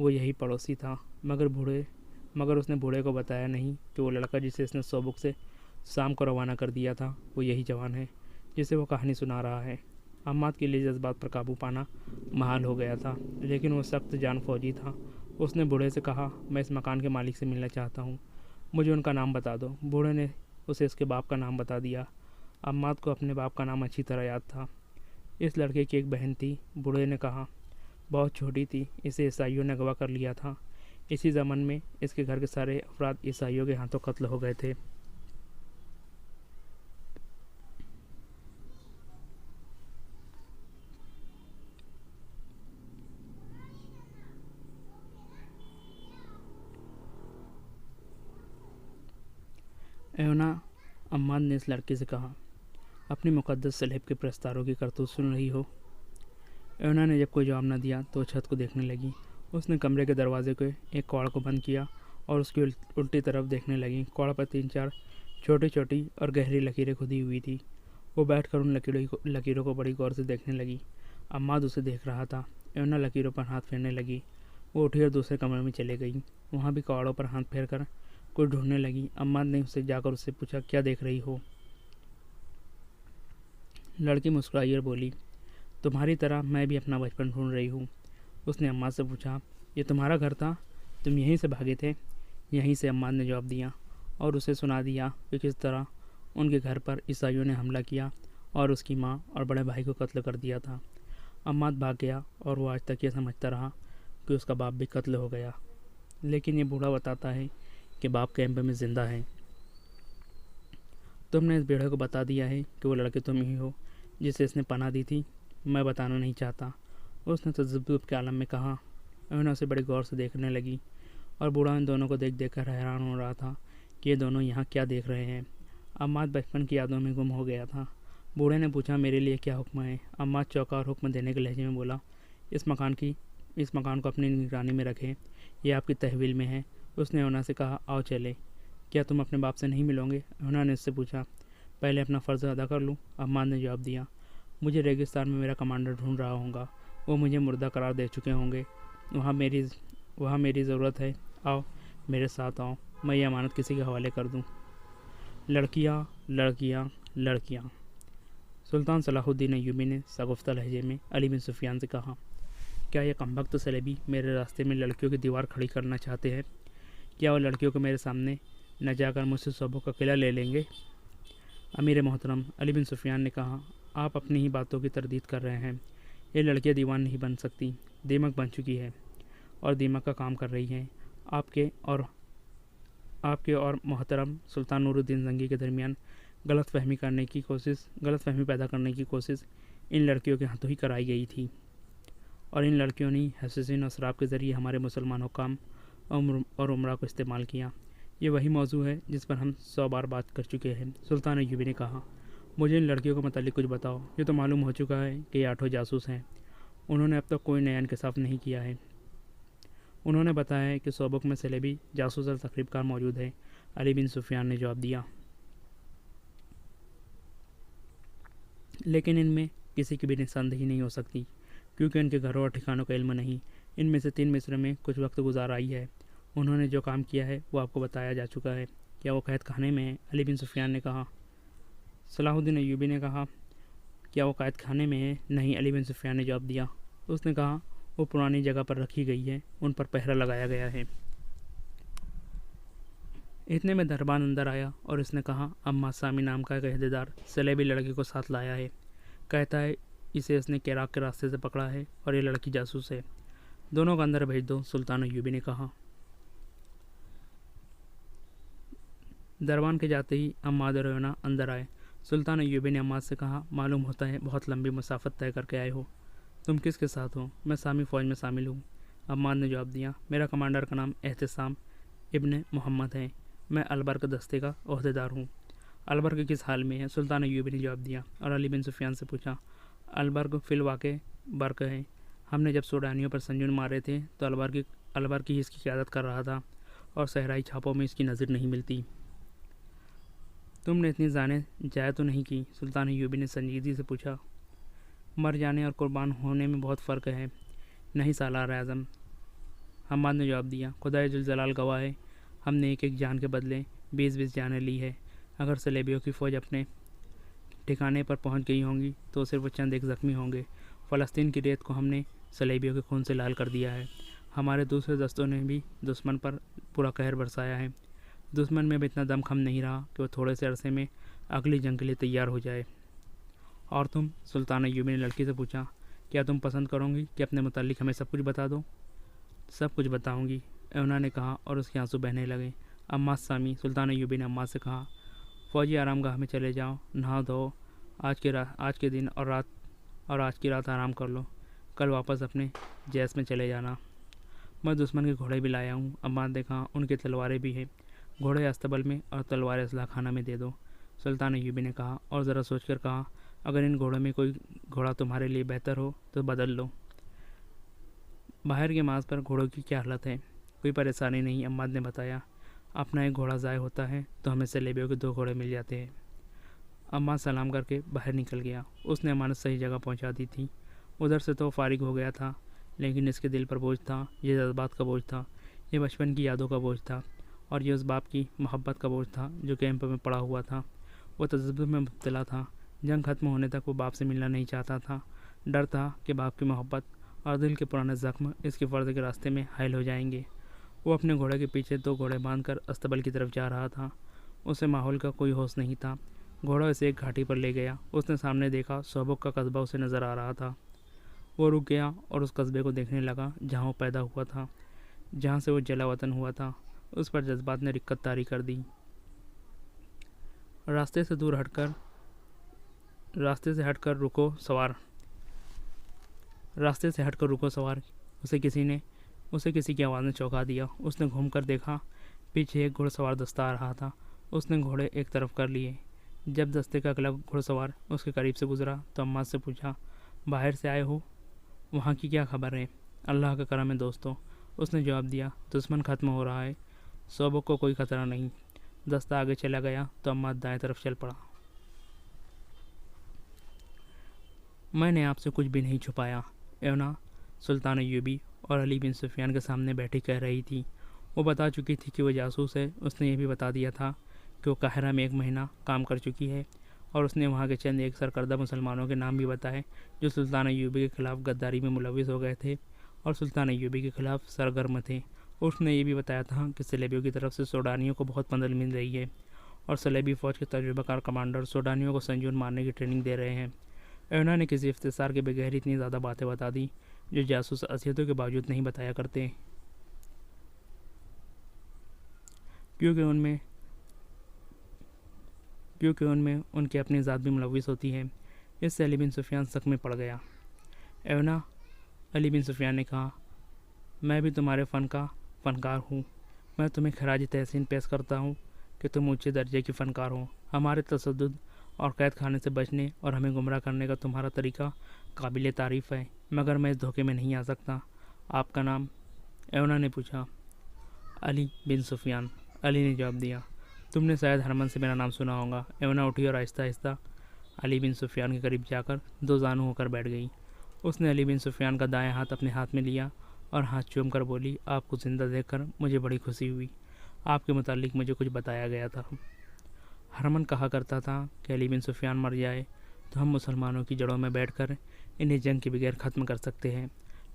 वो यही पड़ोसी था। मगर उसने बूढ़े को बताया नहीं कि वो लड़का जिसे इसने सोबुक से शाम को रवाना कर दिया था वो यही जवान है जिसे वो कहानी सुना रहा है। अम्माद के लिए जज्बात पर काबू पाना महाल हो गया था, लेकिन वो सख्त जान फौजी था। उसने बूढ़े से कहा, मैं इस मकान के मालिक से मिलना चाहता हूँ, मुझे उनका नाम बता दो। बूढ़े ने उसे उसके बाप का नाम बता दिया। अम्माद को अपने बाप का नाम अच्छी तरह याद था। इस लड़के की एक बहन थी। बूढ़े ने कहा, बहुत छोटी थी, इसे ईसाइयों ने अगवा कर लिया था। इसी ज़मन में इसके घर के सारे अफराद ईसाइयों के हाथों कत्ल हो गए थे। एवना, अम्माद ने इस लड़के से कहा, अपनी मुक़द्दस सलेब के प्रस्तारों की करतूत सुन रही हो? एवना ने जब कोई जवाब न दिया तो छत को देखने लगी। उसने कमरे के दरवाजे के एक कौड़ को बंद किया और उसकी उल्टी तरफ देखने लगी। कौड़ पर 3-4 छोटी छोटी और गहरी लकीरें खुदी हुई थी। वो बैठकर उन लकीरों को बड़ी गौर से देखने लगी। अम्माद उसे देख रहा था। एवना लकीरों पर हाथ फेरने लगी। वो उठी और दूसरे कमरे में चले गई। वहाँ भी कौड़ों पर हाथ फेर कर कुछ ढूंढने लगी। अम्माद ने उससे पूछा, क्या देख रही हो? लड़की मुस्कुराई और बोली, तुम्हारी तरह मैं भी अपना बचपन ढूंढ रही हूँ। उसने अम्माद से पूछा, ये तुम्हारा घर था? तुम यहीं से भागे थे? यहीं से, अम्माद ने जवाब दिया और उसे सुना दिया कि किस तरह उनके घर पर ईसाइयों ने हमला किया और उसकी माँ और बड़े भाई को कत्ल कर दिया था। अम्माद भाग गया और वो आज तक ये समझता रहा कि उसका बाप भी कत्ल हो गया। लेकिन ये बूढ़ा बताता है कि बाप कैंप में ज़िंदा है। तुमने इस बूढ़े को बता दिया है कि वो लड़के तुम ही हो जिसे इसने पनाह दी थी? मैं बताना नहीं चाहता, उसने तजब्बुब के आलम में कहा। उन्होंने उसे बड़ी गौर से देखने लगी और बूढ़ा इन दोनों को देख कर हैरान हो रहा था कि ये दोनों यहाँ क्या देख रहे हैं। अम्माद बचपन की यादों में गुम हो गया था। बूढ़े ने पूछा, मेरे लिए क्या हुक्म है? अम्माद चौंका और हुक्म देने के लहजे में बोला, इस मकान को अपनी निगरानी में रखें, ये आपकी तहवील में है। उसने ओना से कहा, आओ चले। क्या तुम अपने बाप से नहीं मिलोगे? ओना ने उससे पूछा, पहले अपना फ़र्ज़ अदा कर लूँ। अम्माद ने जवाब दिया, मुझे रेगिस्तान में मेरा कमांडर ढूंढ रहा होगा, वो मुझे मुर्दा करार दे चुके होंगे। वहाँ मेरी ज़रूरत है। आओ मेरे साथ आओ, मैं ये अमानत किसी के हवाले कर दूँ। लड़कियाँ लड़कियाँ लड़कियाँ। सुल्तान सलाहुद्दीन अय्यूबी ने सगुफ्ता लहजे में अली बिन सुफियान से कहा, क्या ये कमबख्त सलेबी मेरे रास्ते में लड़कियों की दीवार खड़ी करना चाहते हैं? क्या वो लड़कियों को मेरे सामने न जाकर मुझसे सोबों का किला ले लेंगे? अमीर मोहतरम, अली बिन सुफियान ने कहा, आप अपनी ही बातों की तरदीद कर रहे हैं। ये लड़कियाँ दीवान नहीं बन सकती, दीमक बन चुकी है और दीमक का काम कर रही हैं। आपके और मोहतरम सुल्तान नूरुद्दीन जंगी के दरमियान गलतफहमी पैदा करने की कोशिश इन लड़कियों के हाथों ही कराई गई थी और इन लड़कियों ने हसीन और शराब के ज़रिए हमारे मुसलमान हुक्काम और उमरा को इस्तेमाल किया। ये वही मौजू है जिस पर हम 100 बार बात कर चुके हैं। सुल्तान अय्यूबी ने कहा, मुझे इन लड़कियों के मतलब कुछ बताओ। ये तो मालूम हो चुका है कि ये 8 जासूस हैं। उन्होंने अब तक कोई नया इंकशाफ नहीं किया है। उन्होंने बताया है कि सोबक में सलेबी जासूस और तकरीबकार मौजूद है। अली बिन सुफियान ने जवाब दिया। लेकिन इनमें किसी की भी निशानदेही नहीं हो सकती, क्योंकि इनके घरों और ठिकानों का इल्म नहीं। इनमें से 3 मिस्र में कुछ वक्त गुजारा ही है। उन्होंने जो काम किया है वो आपको बताया जा चुका है। क्या वो कैद खाने में है? अली बिन सुफियान ने कहा। सलाहुद्दीन अय्यूबी ने कहा, क्या वो कैद खाने में है? नहीं, अली बिन सुफियान ने जवाब दिया। उसने कहा, वो पुरानी जगह पर रखी गई है, उन पर पहरा लगाया गया है। इतने में दरबान अंदर आया और इसने कहा, अम्मा सामी नाम का एक अहदेदार सलेबी लड़के को साथ लाया है। कहता है इसे इसने केराक के रास्ते से पकड़ा है और ये लड़की जासूस है। दोनों को अंदर भेज दो, सुल्तान अय्यूबी ने कहा। दरबान के जाते ही अम्माद और रयोना अंदर आए। सुल्तान अय्यूबी ने अम्माद से कहा, मालूम होता है बहुत लंबी मुसाफत तय करके आए हो। तुम किसके साथ हो? मैं सामी फ़ौज में शामिल हूँ। अम्माद ने जवाब दिया, मेरा कमांडर का नाम एहतिसाम इब्न मोहम्मद है। मैं अलबर्ग दस्ते का ओहदेदार हूँ। अलबर्ग किस हाल में है? सुल्तान अय्यूबी ने जवाब दिया और अली बिन सुफियान से पूछा, अलबर्ग फिल वाक़े बर्क है। हमने जब सूडानियों पर संजून मारे थे तो अलबर्ग ही इसकी क़यादत कर रहा था और सहराई छापों में इसकी नज़र नहीं मिलती। तुमने इतनी जाने जाया तो नहीं की? सुल्तान अय्यूबी ने संजीदगी से पूछा। मर जाने और कुर्बान होने में बहुत फ़र्क है। नहीं सालार आज़म, हम्माद ने जवाब दिया, खुदाए जुल जलाल गवाह है, हमने एक एक जान के बदले 20-20 जानें ली है। अगर सलेबियों की फ़ौज अपने ठिकाने पर पहुंच गई होंगी तो सिर्फ चंद एक ज़ख्मी होंगे। फ़लस्तीन की रेत को हमने सलेबियों के खून से लाल कर दिया है। हमारे दूसरे दस्तों ने भी दुश्मन पर पूरा कहर बरसाया है। दुश्मन में भी इतना दमखम नहीं रहा कि वो थोड़े से अरसे में अगली जंग के लिए तैयार हो जाए। और तुम? सुल्तान अय्यूबी ने लड़की से पूछा, क्या तुम पसंद करोगी कि अपने मुतालिक हमें सब कुछ बता दो? सब कुछ बताऊंगी, एवना ने कहा और उसके आंसू बहने लगे। अम्मा सामी, सुल्तान अय्यूबी ने अम्मा से कहा, फ़ौजी आरामगाह में चले जाओ, नहा धो, आज के दिन और आज की रात आराम कर लो। कल वापस अपने जैस में चले जाना। मैं दुश्मन के घोड़े भी लाया हूँ। अम्मा ने कहा, उनकी तलवारें भी हैं। घोड़े अस्तबल में और तलवारें असलाह खाना में दे दो। सुल्तान अय्यूबी ने कहा और ज़रा सोचकर कहा, अगर इन घोड़ों में कोई घोड़ा तुम्हारे लिए बेहतर हो तो बदल लो। बाहर के मार्ग पर घोड़ों की क्या हालत है? कोई परेशानी नहीं, अम्माद ने बताया। अपना एक घोड़ा ज़ाय होता है तो हमें सलेबियों के 2 घोड़े मिल जाते हैं। अम्मा सलाम करके बाहर निकल गया। उसने अमानत सही जगह पहुंचा दी थी। उधर से तो फारिग हो गया था, लेकिन इसके दिल पर बोझ था। ये जज्बात का बोझ था, ये बचपन की यादों का बोझ था, और ये उस बाप की मोहब्बत का बोझ था जो कैंप में पड़ा हुआ था। वो तजब्बे में मुब्तला था। जंग ख़त्म होने तक वो बाप से मिलना नहीं चाहता था। डर था कि बाप की मोहब्बत और दिल के पुराने ज़ख्म इसके फ़र्ज़ के रास्ते में हायल हो जाएंगे। वो अपने घोड़े के पीछे 2 घोड़े बांधकर अस्तबल की तरफ जा रहा था। उसे माहौल का कोई होश नहीं था। घोड़ा उसे एक घाटी पर ले गया। उसने सामने देखा, सोबक का कस्बा उसे नज़र आ रहा था। वो रुक गया और उस कस्बे को देखने लगा जहाँ वो पैदा हुआ था, जहाँ से वो जला वतन हुआ था। उस पर जज्बात ने रिक्कत तारी कर दी। रास्ते से हटकर रुको सवार। उसे किसी की आवाज़ ने चौंका दिया। उसने घूमकर देखा, पीछे एक घुड़सवार दस्ता आ रहा था। उसने घोड़े एक तरफ कर लिए। जब दस्ते का अगला घुड़सवार उसके करीब से गुजरा तो अम्मा से पूछा, बाहर से आए हो? वहाँ की क्या खबर है? अल्लाह का करम है दोस्तों, उसने जवाब दिया। दुश्मन ख़त्म हो रहा है, सोबक को कोई खतरा नहीं। दस्ता आगे चला गया तो अम्मा दाएं तरफ चल पड़ा। मैंने आपसे कुछ भी नहीं छुपाया, एवना सुल्तान अय्यूबी और अली बिन सुफियान के सामने बैठी कह रही थी। वो बता चुकी थी कि वो जासूस है। उसने ये भी बता दिया था कि वो काहिरा में 1 महीना काम कर चुकी है, और उसने वहाँ के चंद एक सरकर्दा मुसलमानों के नाम भी बताए जो सुल्तान अय्यूबी के ख़िलाफ़ गद्दारी में मुलविस हो गए थे और सुल्तान अय्यूबी के ख़िलाफ़ सरगर्म थे। उसने ये भी बताया था कि सलेबियों की तरफ से सूडानियों को बहुत मदद मिल रही है और सलेबी फ़ौज के तजुर्बाकार कमांडर सूडानियों को संजून मारने की ट्रेनिंग दे रहे हैं। एवना ने किसी इफ्तिसार के बगैर इतनी ज़्यादा बातें बता दी जो जासूस असलियतों के बावजूद नहीं बताया करते, क्योंकि उनमें उनकी अपनी ज़ात भी मुलविस होती है। इससे अली बिन सुफियान शक में पड़ गया। एवना, अली बिन सुफियान ने कहा, मैं भी तुम्हारे फ़न का फ़नकार हूँ। मैं तुम्हें खराज तहसीन पेश करता हूँ कि तुम ऊँचे दर्जे की फ़नकार हो। हमारे तसद्दुद और कैद खाने से बचने और हमें गुमराह करने का तुम्हारा तरीका काबिल तारीफ़ है, मगर मैं इस धोखे में नहीं आ सकता। आपका नाम? एवना ने पूछा। अली बिन सुफियान, अली ने जवाब दिया। तुमने शायद हरमन से मेरा नाम सुना होगा। एवना उठी और आहिस्ता अली बिन सुफियान के करीब जाकर दो जानू होकर बैठ गई। उसने अली बिन सुफियान का दायां हाथ अपने हाथ में लिया और हाथ चूम कर बोली, आपको ज़िंदा देखकर मुझे बड़ी खुशी हुई। आपके मुतालिक मुझे कुछ बताया गया था। हरमन कहा करता था कि अली बिन सुफियान मर जाए तो हम मुसलमानों की जड़ों में बैठकर इन्हें जंग के बगैर ख़त्म कर सकते हैं।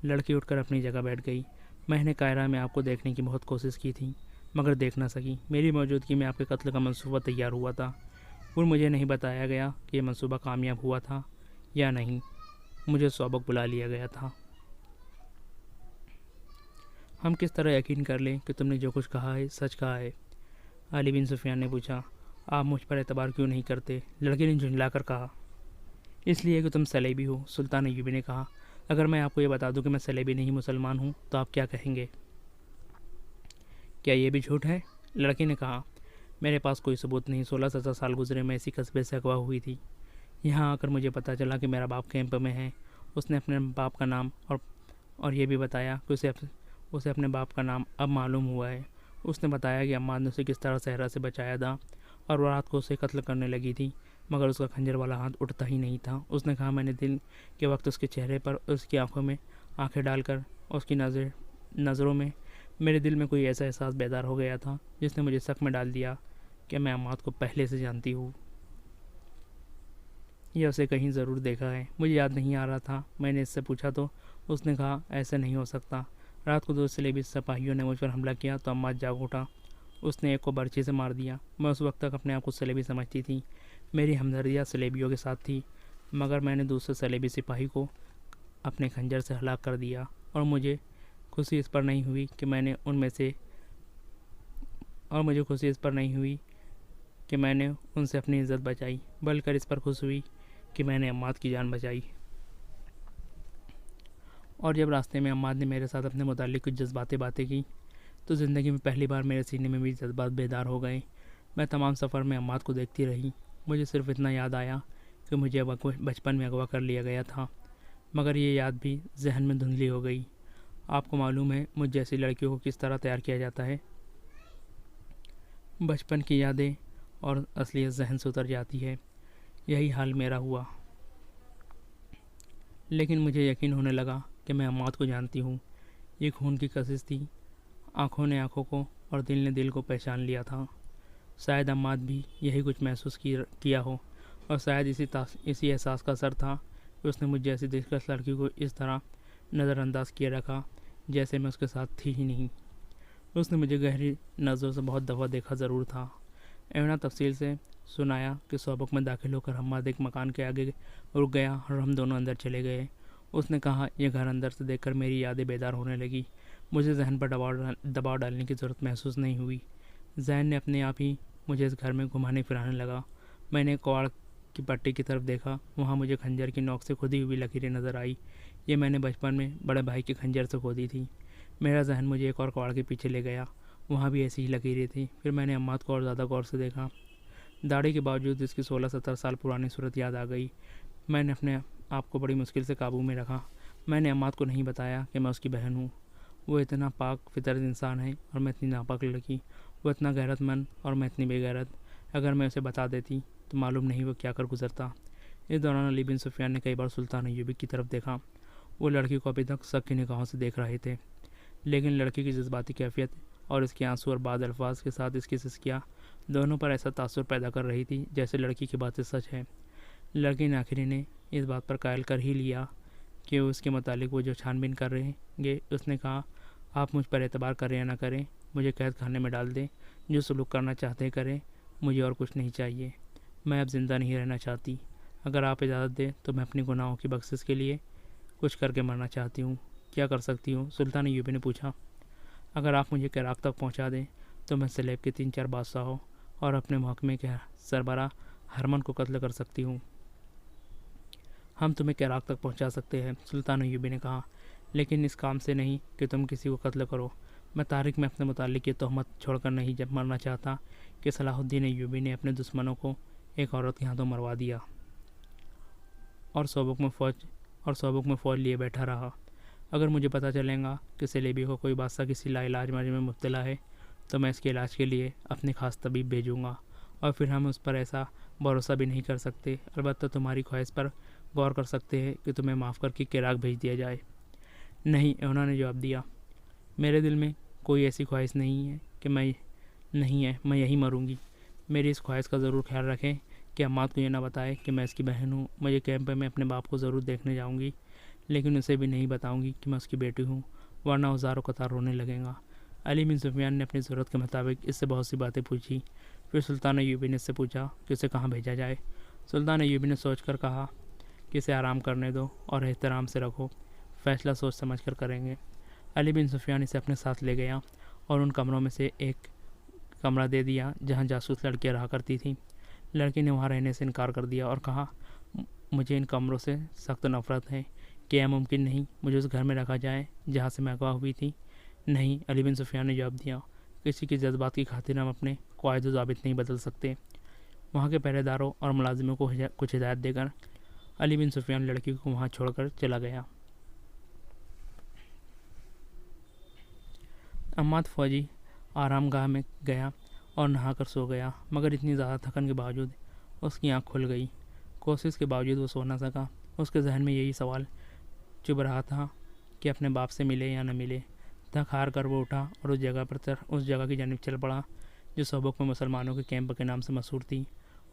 लड़की उठकर अपनी जगह बैठ गई। मैंने कायरा में आपको देखने की बहुत कोशिश की थी, मगर देख ना सकी। मेरी मौजूदगी में आपके कत्ल का मंसूबा तैयार हुआ था, और मुझे नहीं बताया गया कि यह मंसूबा कामयाब हुआ था या नहीं। मुझे सबक बुला लिया गया था। हम किस तरह यकीन कर लें कि तुमने जो कुछ कहा है सच कहा है? अली बिन सुफियान ने पूछा। आप मुझ पर एतबार क्यों नहीं करते? लड़के ने झुंझलाकर कहा। इसलिए कि तुम सलेबी हो, सुल्तान अय्यूबी ने कहा। अगर मैं आपको ये बता दूं कि मैं सलेबी नहीं मुसलमान हूं तो आप क्या कहेंगे? क्या ये भी झूठ है? लड़के ने कहा। मेरे पास कोई सबूत नहीं। 16-17 साल गुजरे, मैं इसी कस्बे से अगवा हुई थी। यहाँ आकर मुझे पता चला कि मेरा बाप कैंप में है। उसने अपने बाप का नाम और ये भी बताया कि उसे अपने बाप का नाम अब मालूम हुआ है। उसने बताया कि अम्मा ने उसे किस तरह सहरा से बचाया था और वो रात को उसे कत्ल करने लगी थी, मगर उसका खंजर वाला हाथ उठता ही नहीं था। उसने कहा, मैंने दिन के वक्त उसके चेहरे पर, उसकी आंखों में आंखें डालकर उसकी नज़रों में मेरे दिल में कोई ऐसा एहसास बेदार हो गया था जिसने मुझे शक में डाल दिया कि मैं अम्माद को पहले से जानती हूँ। यह उसे कहीं ज़रूर देखा है। मुझे याद नहीं आ रहा था। मैंने इससे पूछा तो उसने कहा, ऐसा नहीं हो सकता। रात को 2 सलेबी सिपाहियों ने मुझ पर हमला किया तो अम्माद जाग उठा। उसने एक को बर्छी से मार दिया। मैं उस वक्त तक अपने आप को सलेबी समझती थी। मेरी हमदर्दियाँ सलेबियों के साथ थी, मगर मैंने दूसरे सलेबी सिपाही को अपने खंजर से हलाक कर दिया, और मुझे खुशी इस पर नहीं हुई कि मैंने उनसे अपनी इज्जत बचाई, बल्कि इस पर खुश हुई कि मैंने अम्माद की जान बचाई। और जब रास्ते में अम्माद ने मेरे साथ अपने मुतालिक कुछ जज्बाती बातें की तो ज़िंदगी में पहली बार मेरे सीने में भी जज्बात बेदार हो गए। मैं तमाम सफ़र में अम्माद को देखती रही। मुझे सिर्फ इतना याद आया कि मुझे बचपन में अगवा कर लिया गया था, मगर ये याद भी जहन में धुंधली हो गई। आपको मालूम है मुझ जैसी लड़कियों को किस तरह तैयार किया जाता है? बचपन की यादें और असलियत जहन से उतर जाती है। यही हाल मेरा हुआ। लेकिन मुझे यकीन होने लगा कि मैं अम्माद को जानती हूँ। ये खून की कशिश थी। आँखों ने आँखों को और दिल ने दिल को पहचान लिया था। शायद अम्माद भी यही कुछ महसूस किया हो, और शायद इसी एहसास का असर था कि उसने मुझ जैसी दिलकश लड़की को इस तरह नज़रअंदाज किए रखा जैसे मैं उसके साथ थी ही नहीं। उसने मुझे गहरी नज़रों से बहुत दफ़ा देखा ज़रूर था। एवना तफसील से सुनाया कि सोबक में दाखिल होकर अम्माद एक मकान के आगे रुक गया और हम दोनों अंदर चले गए। उसने कहा, यह घर अंदर से देखकर मेरी यादें बेदार होने लगी। मुझे जहन पर दबाव डालने की ज़रूरत महसूस नहीं हुई। जहन ने अपने आप ही मुझे इस घर में घुमाने फिराने लगा। मैंने कवाड़ की पट्टी की तरफ देखा। वहाँ मुझे खंजर की नोक से खुदी हुई लकीरें नज़र आई। ये मैंने बचपन में बड़े भाई के खंजर से खोदी थी। मेरा जहन मुझे एक और कवाड़ के पीछे ले गया। वहाँ भी ऐसी ही लकीरें थी। फिर मैंने अम्माद को और ज़्यादा गौर से देखा। दाढ़ी के बावजूद इसकी 16-17 साल पुरानी सूरत याद आ गई। मैंने अपने आप को बड़ी मुश्किल से काबू में रखा। मैंने अम्माद को नहीं बताया कि मैं उसकी बहन हूँ। वो इतना पाक फितरत इंसान है और मैं इतनी नापाक लड़की। वो इतना गैरतमंद और मैं इतनी बेगैरत। अगर मैं उसे बता देती तो मालूम नहीं वो क्या कर गुजरता। इस दौरान अली बिन सुफियान ने कई बार सुल्तान अय्यूबी की तरफ देखा। वो लड़की को अभी तक शक की निगाहों से देख रहे थे, लेकिन लड़की की जज्बाती कैफियत और इसके आंसू और बाद अल्फाज के साथ इसकी सिस्कियाँ दोनों पर ऐसा तासुर पैदा कर रही थी जैसे लड़की की बातें सच है। लड़की ने आखिरी ने इस बात पर कायल कर ही लिया कि उसके मुतालिक वो जो छानबीन कर रहेंगे। उसने कहा, आप मुझ पर एतबार करें या ना करें, मुझे कैद खाने में डाल दें, जो सलूक करना चाहते करें, मुझे और कुछ नहीं चाहिए। मैं अब ज़िंदा नहीं रहना चाहती। अगर आप इजाज़त दें तो मैं अपनी गुनाहों की बख्शिश के लिए कुछ करके मरना चाहती हूँ। क्या कर सकती हूँ? सुल्तान अय्यूबी ने पूछा। अगर आप मुझे कैराक तक पहुँचा दें तो मैं सलेब के 3-4 बादशाहों और अपने महकमे के सरबराह हरमन को कत्ल कर सकती हूँ। हम तुम्हें कैराक तक पहुँचा सकते हैं, सुल्तान अय्यूबी ने कहा, लेकिन इस काम से नहीं कि तुम किसी को कत्ल करो। मैं तारीख में अपने मुतालिक ये तहमत छोड़कर नहीं जब मरना चाहता कि सलाहुद्दीन अय्यूबी ने अपने दुश्मनों को एक औरत के हाथों मरवा दिया और सोबक में फ़ौज लिए बैठा रहा। अगर मुझे पता चलेगा कि सलेबी को कोई बादशाह किसी लाइलाज मर्ज में मुब्तला है तो मैं इसके इलाज के लिए अपने ख़ास तबीब भेजूँगा और फिर हम उस पर ऐसा भरोसा भी नहीं कर सकते। अलबत्ता तुम्हारी ख्वाहिश पर गौर कर सकते हैं कि तुम्हें माफ़ करके केराक भेज दिया जाए। नहीं, एवना ने जवाब दिया, मेरे दिल में कोई ऐसी ख्वाहिश नहीं है कि मैं यहीं मरूंगी। मेरी इस ख्वाहिश का ज़रूर ख्याल रखें कि अम्माद को ये ना बताए कि मैं इसकी बहन हूँ। मुझे कैंप में अपने बाप को ज़रूर देखने जाऊँगी, लेकिन उसे भी नहीं बताऊँगी कि मैं उसकी बेटी हूँ, वरना हज़ारों कतार रोने लगेगा। अली बिन सुफियान ने अपनी ज़रूरत के मुताबिक इससे बहुत सी बातें पूछी। फिर सुल्तान अय्यूबी ने इससे पूछा कि उसे कहाँ भेजा जाए। सुल्तान अय्यूबी ने सोचकर कहा कि इसे आराम करने दो और एहतराम से रखो, फ़ैसला सोच समझ कर करेंगे। अली बिन सुफियान इसे अपने साथ ले गया और उन कमरों में से एक कमरा दे दिया जहाँ जासूस लड़कियाँ रहा करती थीं। लड़की ने वहाँ रहने से इनकार कर दिया और कहा, मुझे इन कमरों से सख्त नफ़रत है। क्या मुमकिन नहीं मुझे उस घर में रखा जाए जहाँ से मैं अगवा हुई थी? नहीं, अली बिन सुफियान ने जवाब दिया, किसी के जज्बात की खातिर हम अपने क़वायद ज़ाबित नहीं बदल सकते। वहाँ के पहरेदारों और मुलाजिमों को कुछ हिदायत देकर अली बिन सुफियान लड़की को वहाँ छोड़कर चला गया। अम्माद फ़ौजी आरामगाह में गया और नहाकर सो गया, मगर इतनी ज़्यादा थकन के बावजूद उसकी आँख खुल गई। कोशिश के बावजूद वो सो न सका। उसके जहन में यही सवाल चुभ रहा था कि अपने बाप से मिले या न मिले। थक हार कर वो उठा और उस जगह की जानिब चल पड़ा जो सोबक में मुसलमानों के कैंप के नाम से मशहूर थी।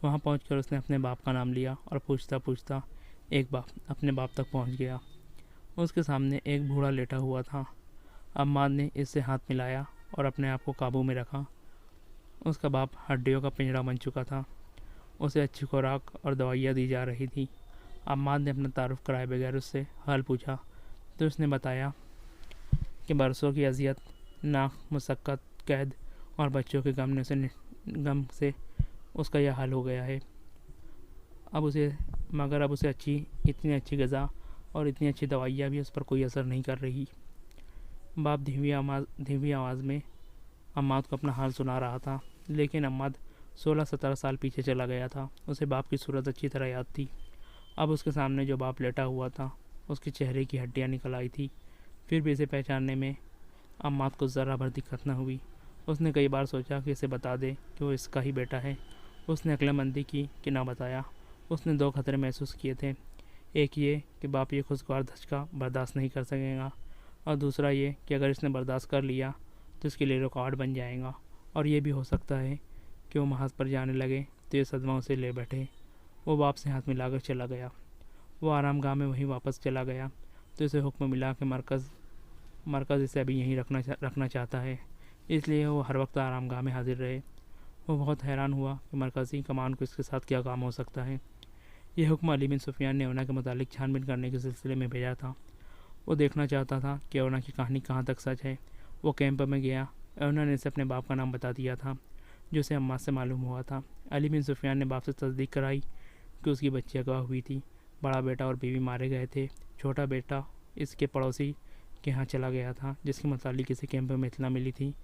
वहाँ पहुंचकर उसने अपने बाप का नाम लिया और पूछता पूछता अपने बाप तक पहुंच गया। उसके सामने एक बूढ़ा लेटा हुआ था। अम्माद ने इससे हाथ मिलाया और अपने आप को काबू में रखा। उसका बाप हड्डियों का पिंजरा बन चुका था। उसे अच्छी खुराक और दवाइयाँ दी जा रही थी। अम्माद ने अपना तारुफ कराए बगैर उससे हाल पूछा तो उसने बताया कि बरसों की अजियत, नाक, मुशक्क़त, कैद और बच्चों के गम से उसका यह हाल हो गया है। अब उसे इतनी अच्छी ग़िज़ा और इतनी अच्छी दवाइयाँ भी उस पर कोई असर नहीं कर रही। बाप धीमी आवाज़ में अम्माद को अपना हाल सुना रहा था, लेकिन अम्माद 16-17 साल पीछे चला गया था। उसे बाप की सूरत अच्छी तरह याद थी। अब उसके सामने जो बाप लेटा हुआ था उसके चेहरे की हड्डियाँ निकल आई थी। फिर भी इसे पहचानने में अम्माद को ज़रा भर दिक्कत न हुई। उसने कई बार सोचा कि इसे बता दे कि वो इसका ही बेटा है। उसने अक्लमंदी की कि ना बताया। उसने 2 खतरे महसूस किए थे। एक ये कि बाप ये खुशगवार धचका बर्दाश्त नहीं कर सकेगा, और दूसरा ये कि अगर इसने बर्दाश्त कर लिया तो इसके लिए रिकॉर्ड बन जाएगा। और ये भी हो सकता है कि वो महाज पर जाने लगे तो ये सदमा उसे ले बैठे। वो बाप से हाथ मिलाकर चला गया। वो आरामगाह में वहीं वापस चला गया तो इसे हुक्म मिला कि मरकज़ इसे अभी यहीं रखना चाहता है, इसलिए वो हर वक्त आरामगाह में हाजिर रहे। वो बहुत हैरान हुआ कि मरकज़ी कमान को इसके साथ क्या काम हो सकता है। यह हुक्म अली बिन सुफियान ने एवना के मुतालिक छानबीन करने के सिलसिले में भेजा था। वो देखना चाहता था कि एवना की कहानी कहाँ तक सच है। वो कैंप में गया। एवना ने इसे अपने बाप का नाम बता दिया था जो उसे अम्मा से मालूम हुआ था। अली बिन सुफियान ने बाप से तस्दीक कराई कि उसकी बच्ची अगवा हुई थी। बड़ा बेटा और बीवी मारे गए थे। छोटा बेटा इसके पड़ोसी के यहाँ चला गया था, जिसके मुतालिक किसी कैंप में इत्तला मिली थी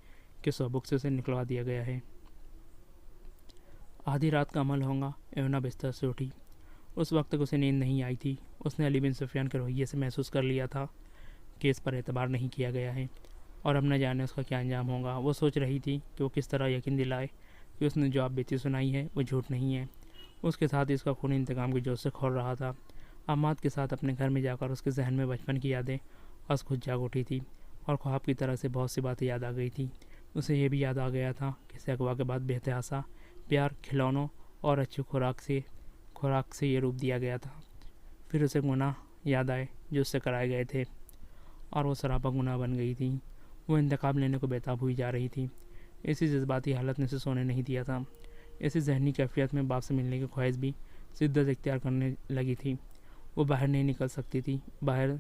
कि सोबुक से उसे निकलवा दिया गया है। आधी रात का अमल होगा। एवना बिस्तर से उठी। उस वक्त तक उसे नींद नहीं आई थी। उसने अली बिन सुफियान के रवैये से महसूस कर लिया था कि इस पर एतबार नहीं किया गया है और अब न जाने उसका क्या अंजाम होगा। वो सोच रही थी कि वो किस तरह यकीन दिलाए कि उसने जो आप बेटी सुनाई है वो झूठ नहीं है। उसके साथ ही उसका खून इंतकाम के जोश से खोल रहा था। अम्माद के साथ अपने घर में जाकर उसके जहन में बचपन की यादें अस खुद जाग उठी थी और ख्वाब की तरह से बहुत सी बातें याद आ गई थी। उसे ये भी याद आ गया था कि इसे अगवा के बाद बेतहासा प्यार, खिलौनों और अच्छी खुराक से ये रूप दिया गया था। फिर उसे गुनाह याद आए जो उससे कराए गए थे और वो सरापा गुनाह बन गई थी। वो इंतकाम लेने को बेताब हुई जा रही थी। इसी जज्बाती हालत ने उसे सोने नहीं दिया था। इसी जहनी कैफियत में बाप से मिलने की ख्वाहिश भी शिद्दत इख्तियार करने लगी थी। वो बाहर नहीं निकल सकती थी। बाहर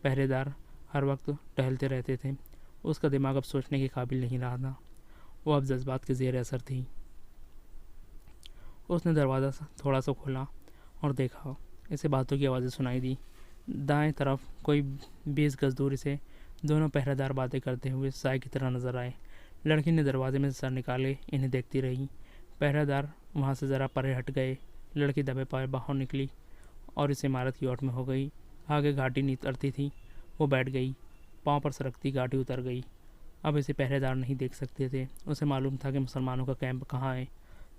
पहरेदार हर वक्त टहलते रहते थे। उसका दिमाग अब सोचने के काबिल नहीं रहा था। वो अब जज्बात के ज़ेर असर थी। उसने दरवाज़ा थोड़ा सा खोला और देखा। इसे बातों की आवाज़ें सुनाई दी। दाएं तरफ कोई 20 गज दूरी से दोनों पहरेदार बातें करते हुए साय की तरह नजर आए। लड़की ने दरवाजे में से सर निकाले इन्हें देखती रही। पहरेदार वहाँ से ज़रा परे हट गए। लड़की दबे पाए बाहर निकली और इस इमारत की ओट में हो गई। आगे घाटी नहीं उतरती थी। वो बैठ गई। पाँव पर सरकती घाटी उतर गई। अब इसे पहरेदार नहीं देख सकते थे। उसे मालूम था कि मुसलमानों का कैंप कहाँ है।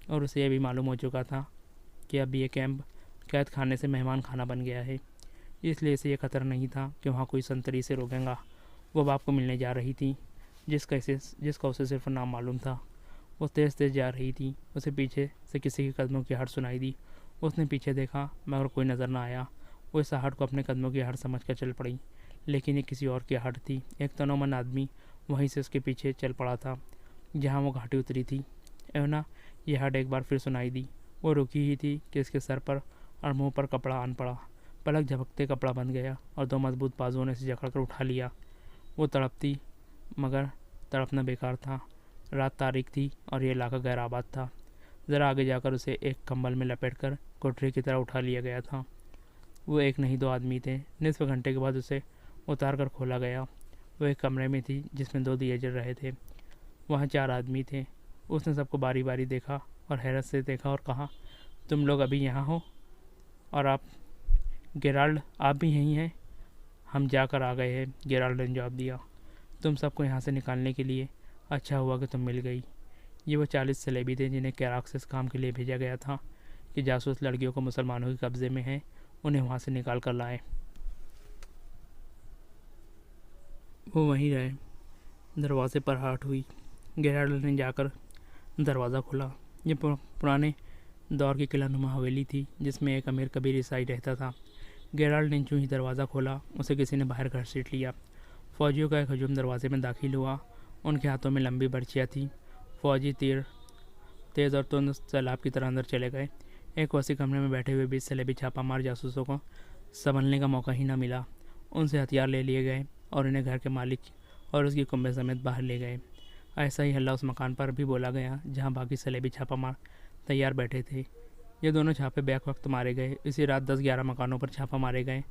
और उसे यह भी मालूम हो चुका था कि अब ये कैंप कैद खाने से मेहमान खाना बन गया है, इसलिए इसे यह खतरा नहीं था कि वहाँ कोई संतरी से रोकेगा। वो बाप को मिलने जा रही थी, जिसका उसे सिर्फ नाम मालूम था। वो तेज़ तेज़ जा रही थी। उसे पीछे से किसी के कदमों की आहट सुनाई दी। उसने पीछे देखा मगर कोई नज़र न आया। वो इस आहट को अपने कदमों की आहट समझ कर चल पड़ी, लेकिन ये किसी और की आहट थी। एक तनोमन आदमी वहीं से उसके पीछे चल पड़ा था जहाँ वो घाटी उतरी थी। एवना यह आहट एक बार फिर सुनाई दी। वो रुकी ही थी कि इसके सर पर और मुंह पर कपड़ा आन पड़ा। पलक झपकते कपड़ा बंध गया और दो मजबूत बाजुओं ने इसे जकड़कर उठा लिया। वो तड़पती मगर तड़पना बेकार था। रात तारीख थी और यह इलाका गैर आबाद था। ज़रा आगे जाकर उसे एक कंबल में लपेटकर कोठरी की तरह उठा लिया गया था। वो एक नहीं दो आदमी थे। निस्फ घंटे के बाद उसे उतार कर खोला गया। वो एक कमरे में थी जिसमें 2 दिए जल रहे थे। वहाँ 4 आदमी थे। उसने सबको बारी बारी देखा और हैरत से देखा और कहा, तुम लोग अभी यहाँ हो? और आप गेराल्ड, आप भी यहीं हैं? हम जाकर आ गए हैं, गेराल्ड ने जवाब दिया। तुम सबको यहाँ से निकालने के लिए अच्छा हुआ कि तुम मिल गई। ये वो 40 सलेबी थे जिन्हें कैराक से इस काम के लिए भेजा गया था कि जासूस लड़कियों को मुसलमानों के कब्ज़े में हैं, उन्हें वहाँ से निकाल कर लाएं। वो वहीं रहे। दरवाजे पर आहट हुई। गेराल्ड ने जाकर दरवाज़ा खोला। ये पुराने दौर की किलानुमा हवेली थी जिसमें एक अमीर कबीर ईसाई रहता था। गेराल्ड ने यूं ही दरवाज़ा खोला, उसे किसी ने बाहर घसीट लिया। फौजियों का एक हजूम दरवाजे में दाखिल हुआ। उनके हाथों में लंबी बर्चियाँ थीं। फौजी तेज़ और तुरंत सैलाब की तरह अंदर चले गए। एक वसी कमरे में बैठे हुए 20 सलेबी छापामार जासूसों को संभलने का मौका ही न मिला। उनसे हथियार ले लिए गए और इन्हें घर के मालिक और उसकी कुंबे समेत बाहर ले गए। ऐसा ही हल्ला उस मकान पर भी बोला गया जहाँ बाकी सलेबी छापामार तैयार बैठे थे। ये दोनों छापे बैक वक्त मारे गए। इसी रात 10-11 मकानों पर छापा मारे गए।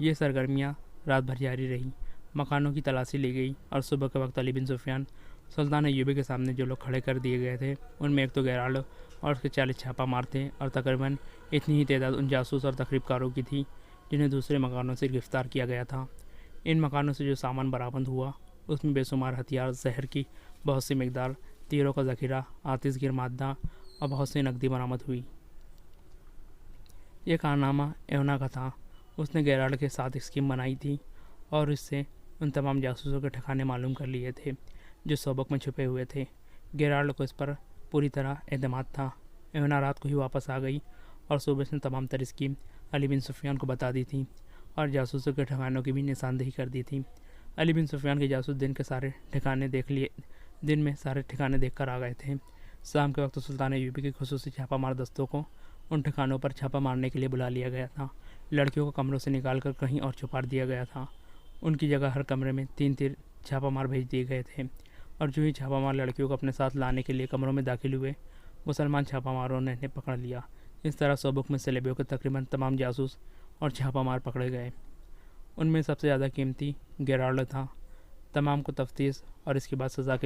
ये सरगर्मियाँ रात भर जारी रहीं। मकानों की तलाशी ली गई और सुबह के वक्त अली बिन सुफियान सुल्तान अय्यूबी के सामने जो लोग खड़े कर दिए गए थे उनमें एक तो गेराल्ड और उसके 40 छापा मार थे और तकरीबन इतनी ही तादाद उन जासूस और तकरीबकारों की थी जिन्हें दूसरे मकानों से गिरफ्तार किया गया था। इन मकानों से जो सामान बरामद हुआ उसमें बेशुमार हथियार, जहर की बहुत सी मिकदार, तीरों का ज़ख़ीरा, आतिशगीर मादा और बहुत सी नकदी बरामद हुई। यह कारनामा एवना का था। उसने गेराल्ड के साथ स्कीम बनाई थी और इससे उन तमाम जासूसों के ठिकाने मालूम कर लिए थे जो सोबक में छुपे हुए थे। गेराल्ड को इस पर पूरी तरह एतमाद था। एवना रात को ही वापस आ गई और सुबह से तमाम तर स्कीम अली बिन सुफियान को बता दी थी और जासूसों के ठिकानों की भी निशानदेही कर दी थी। अली बिन सुफियान के जासूस दिन में सारे ठिकाने देख कर आ गए थे। शाम के वक्त सुल्तान अय्यूबी के खुसूसी छापामार दस्तों को उन ठिकानों पर छापा मारने के लिए बुला लिया गया था। लड़कियों को कमरों से निकालकर कहीं और छुपा दिया गया था। उनकी जगह हर कमरे में 3 छापामार भेज दिए गए थे और जो ही छापामार लड़कियों को अपने साथ लाने के लिए कमरों में दाखिल हुए, मुसलमान छापामारों ने इन्हें पकड़ लिया। इस तरह सोबक में सलेबियों के तकरीबन तमाम जासूस और छापामार पकड़े गए। उनमें सबसे ज़्यादा कीमती गेराल्ड था। तमाम को तफ्तीश और इसके बाद सज़ा के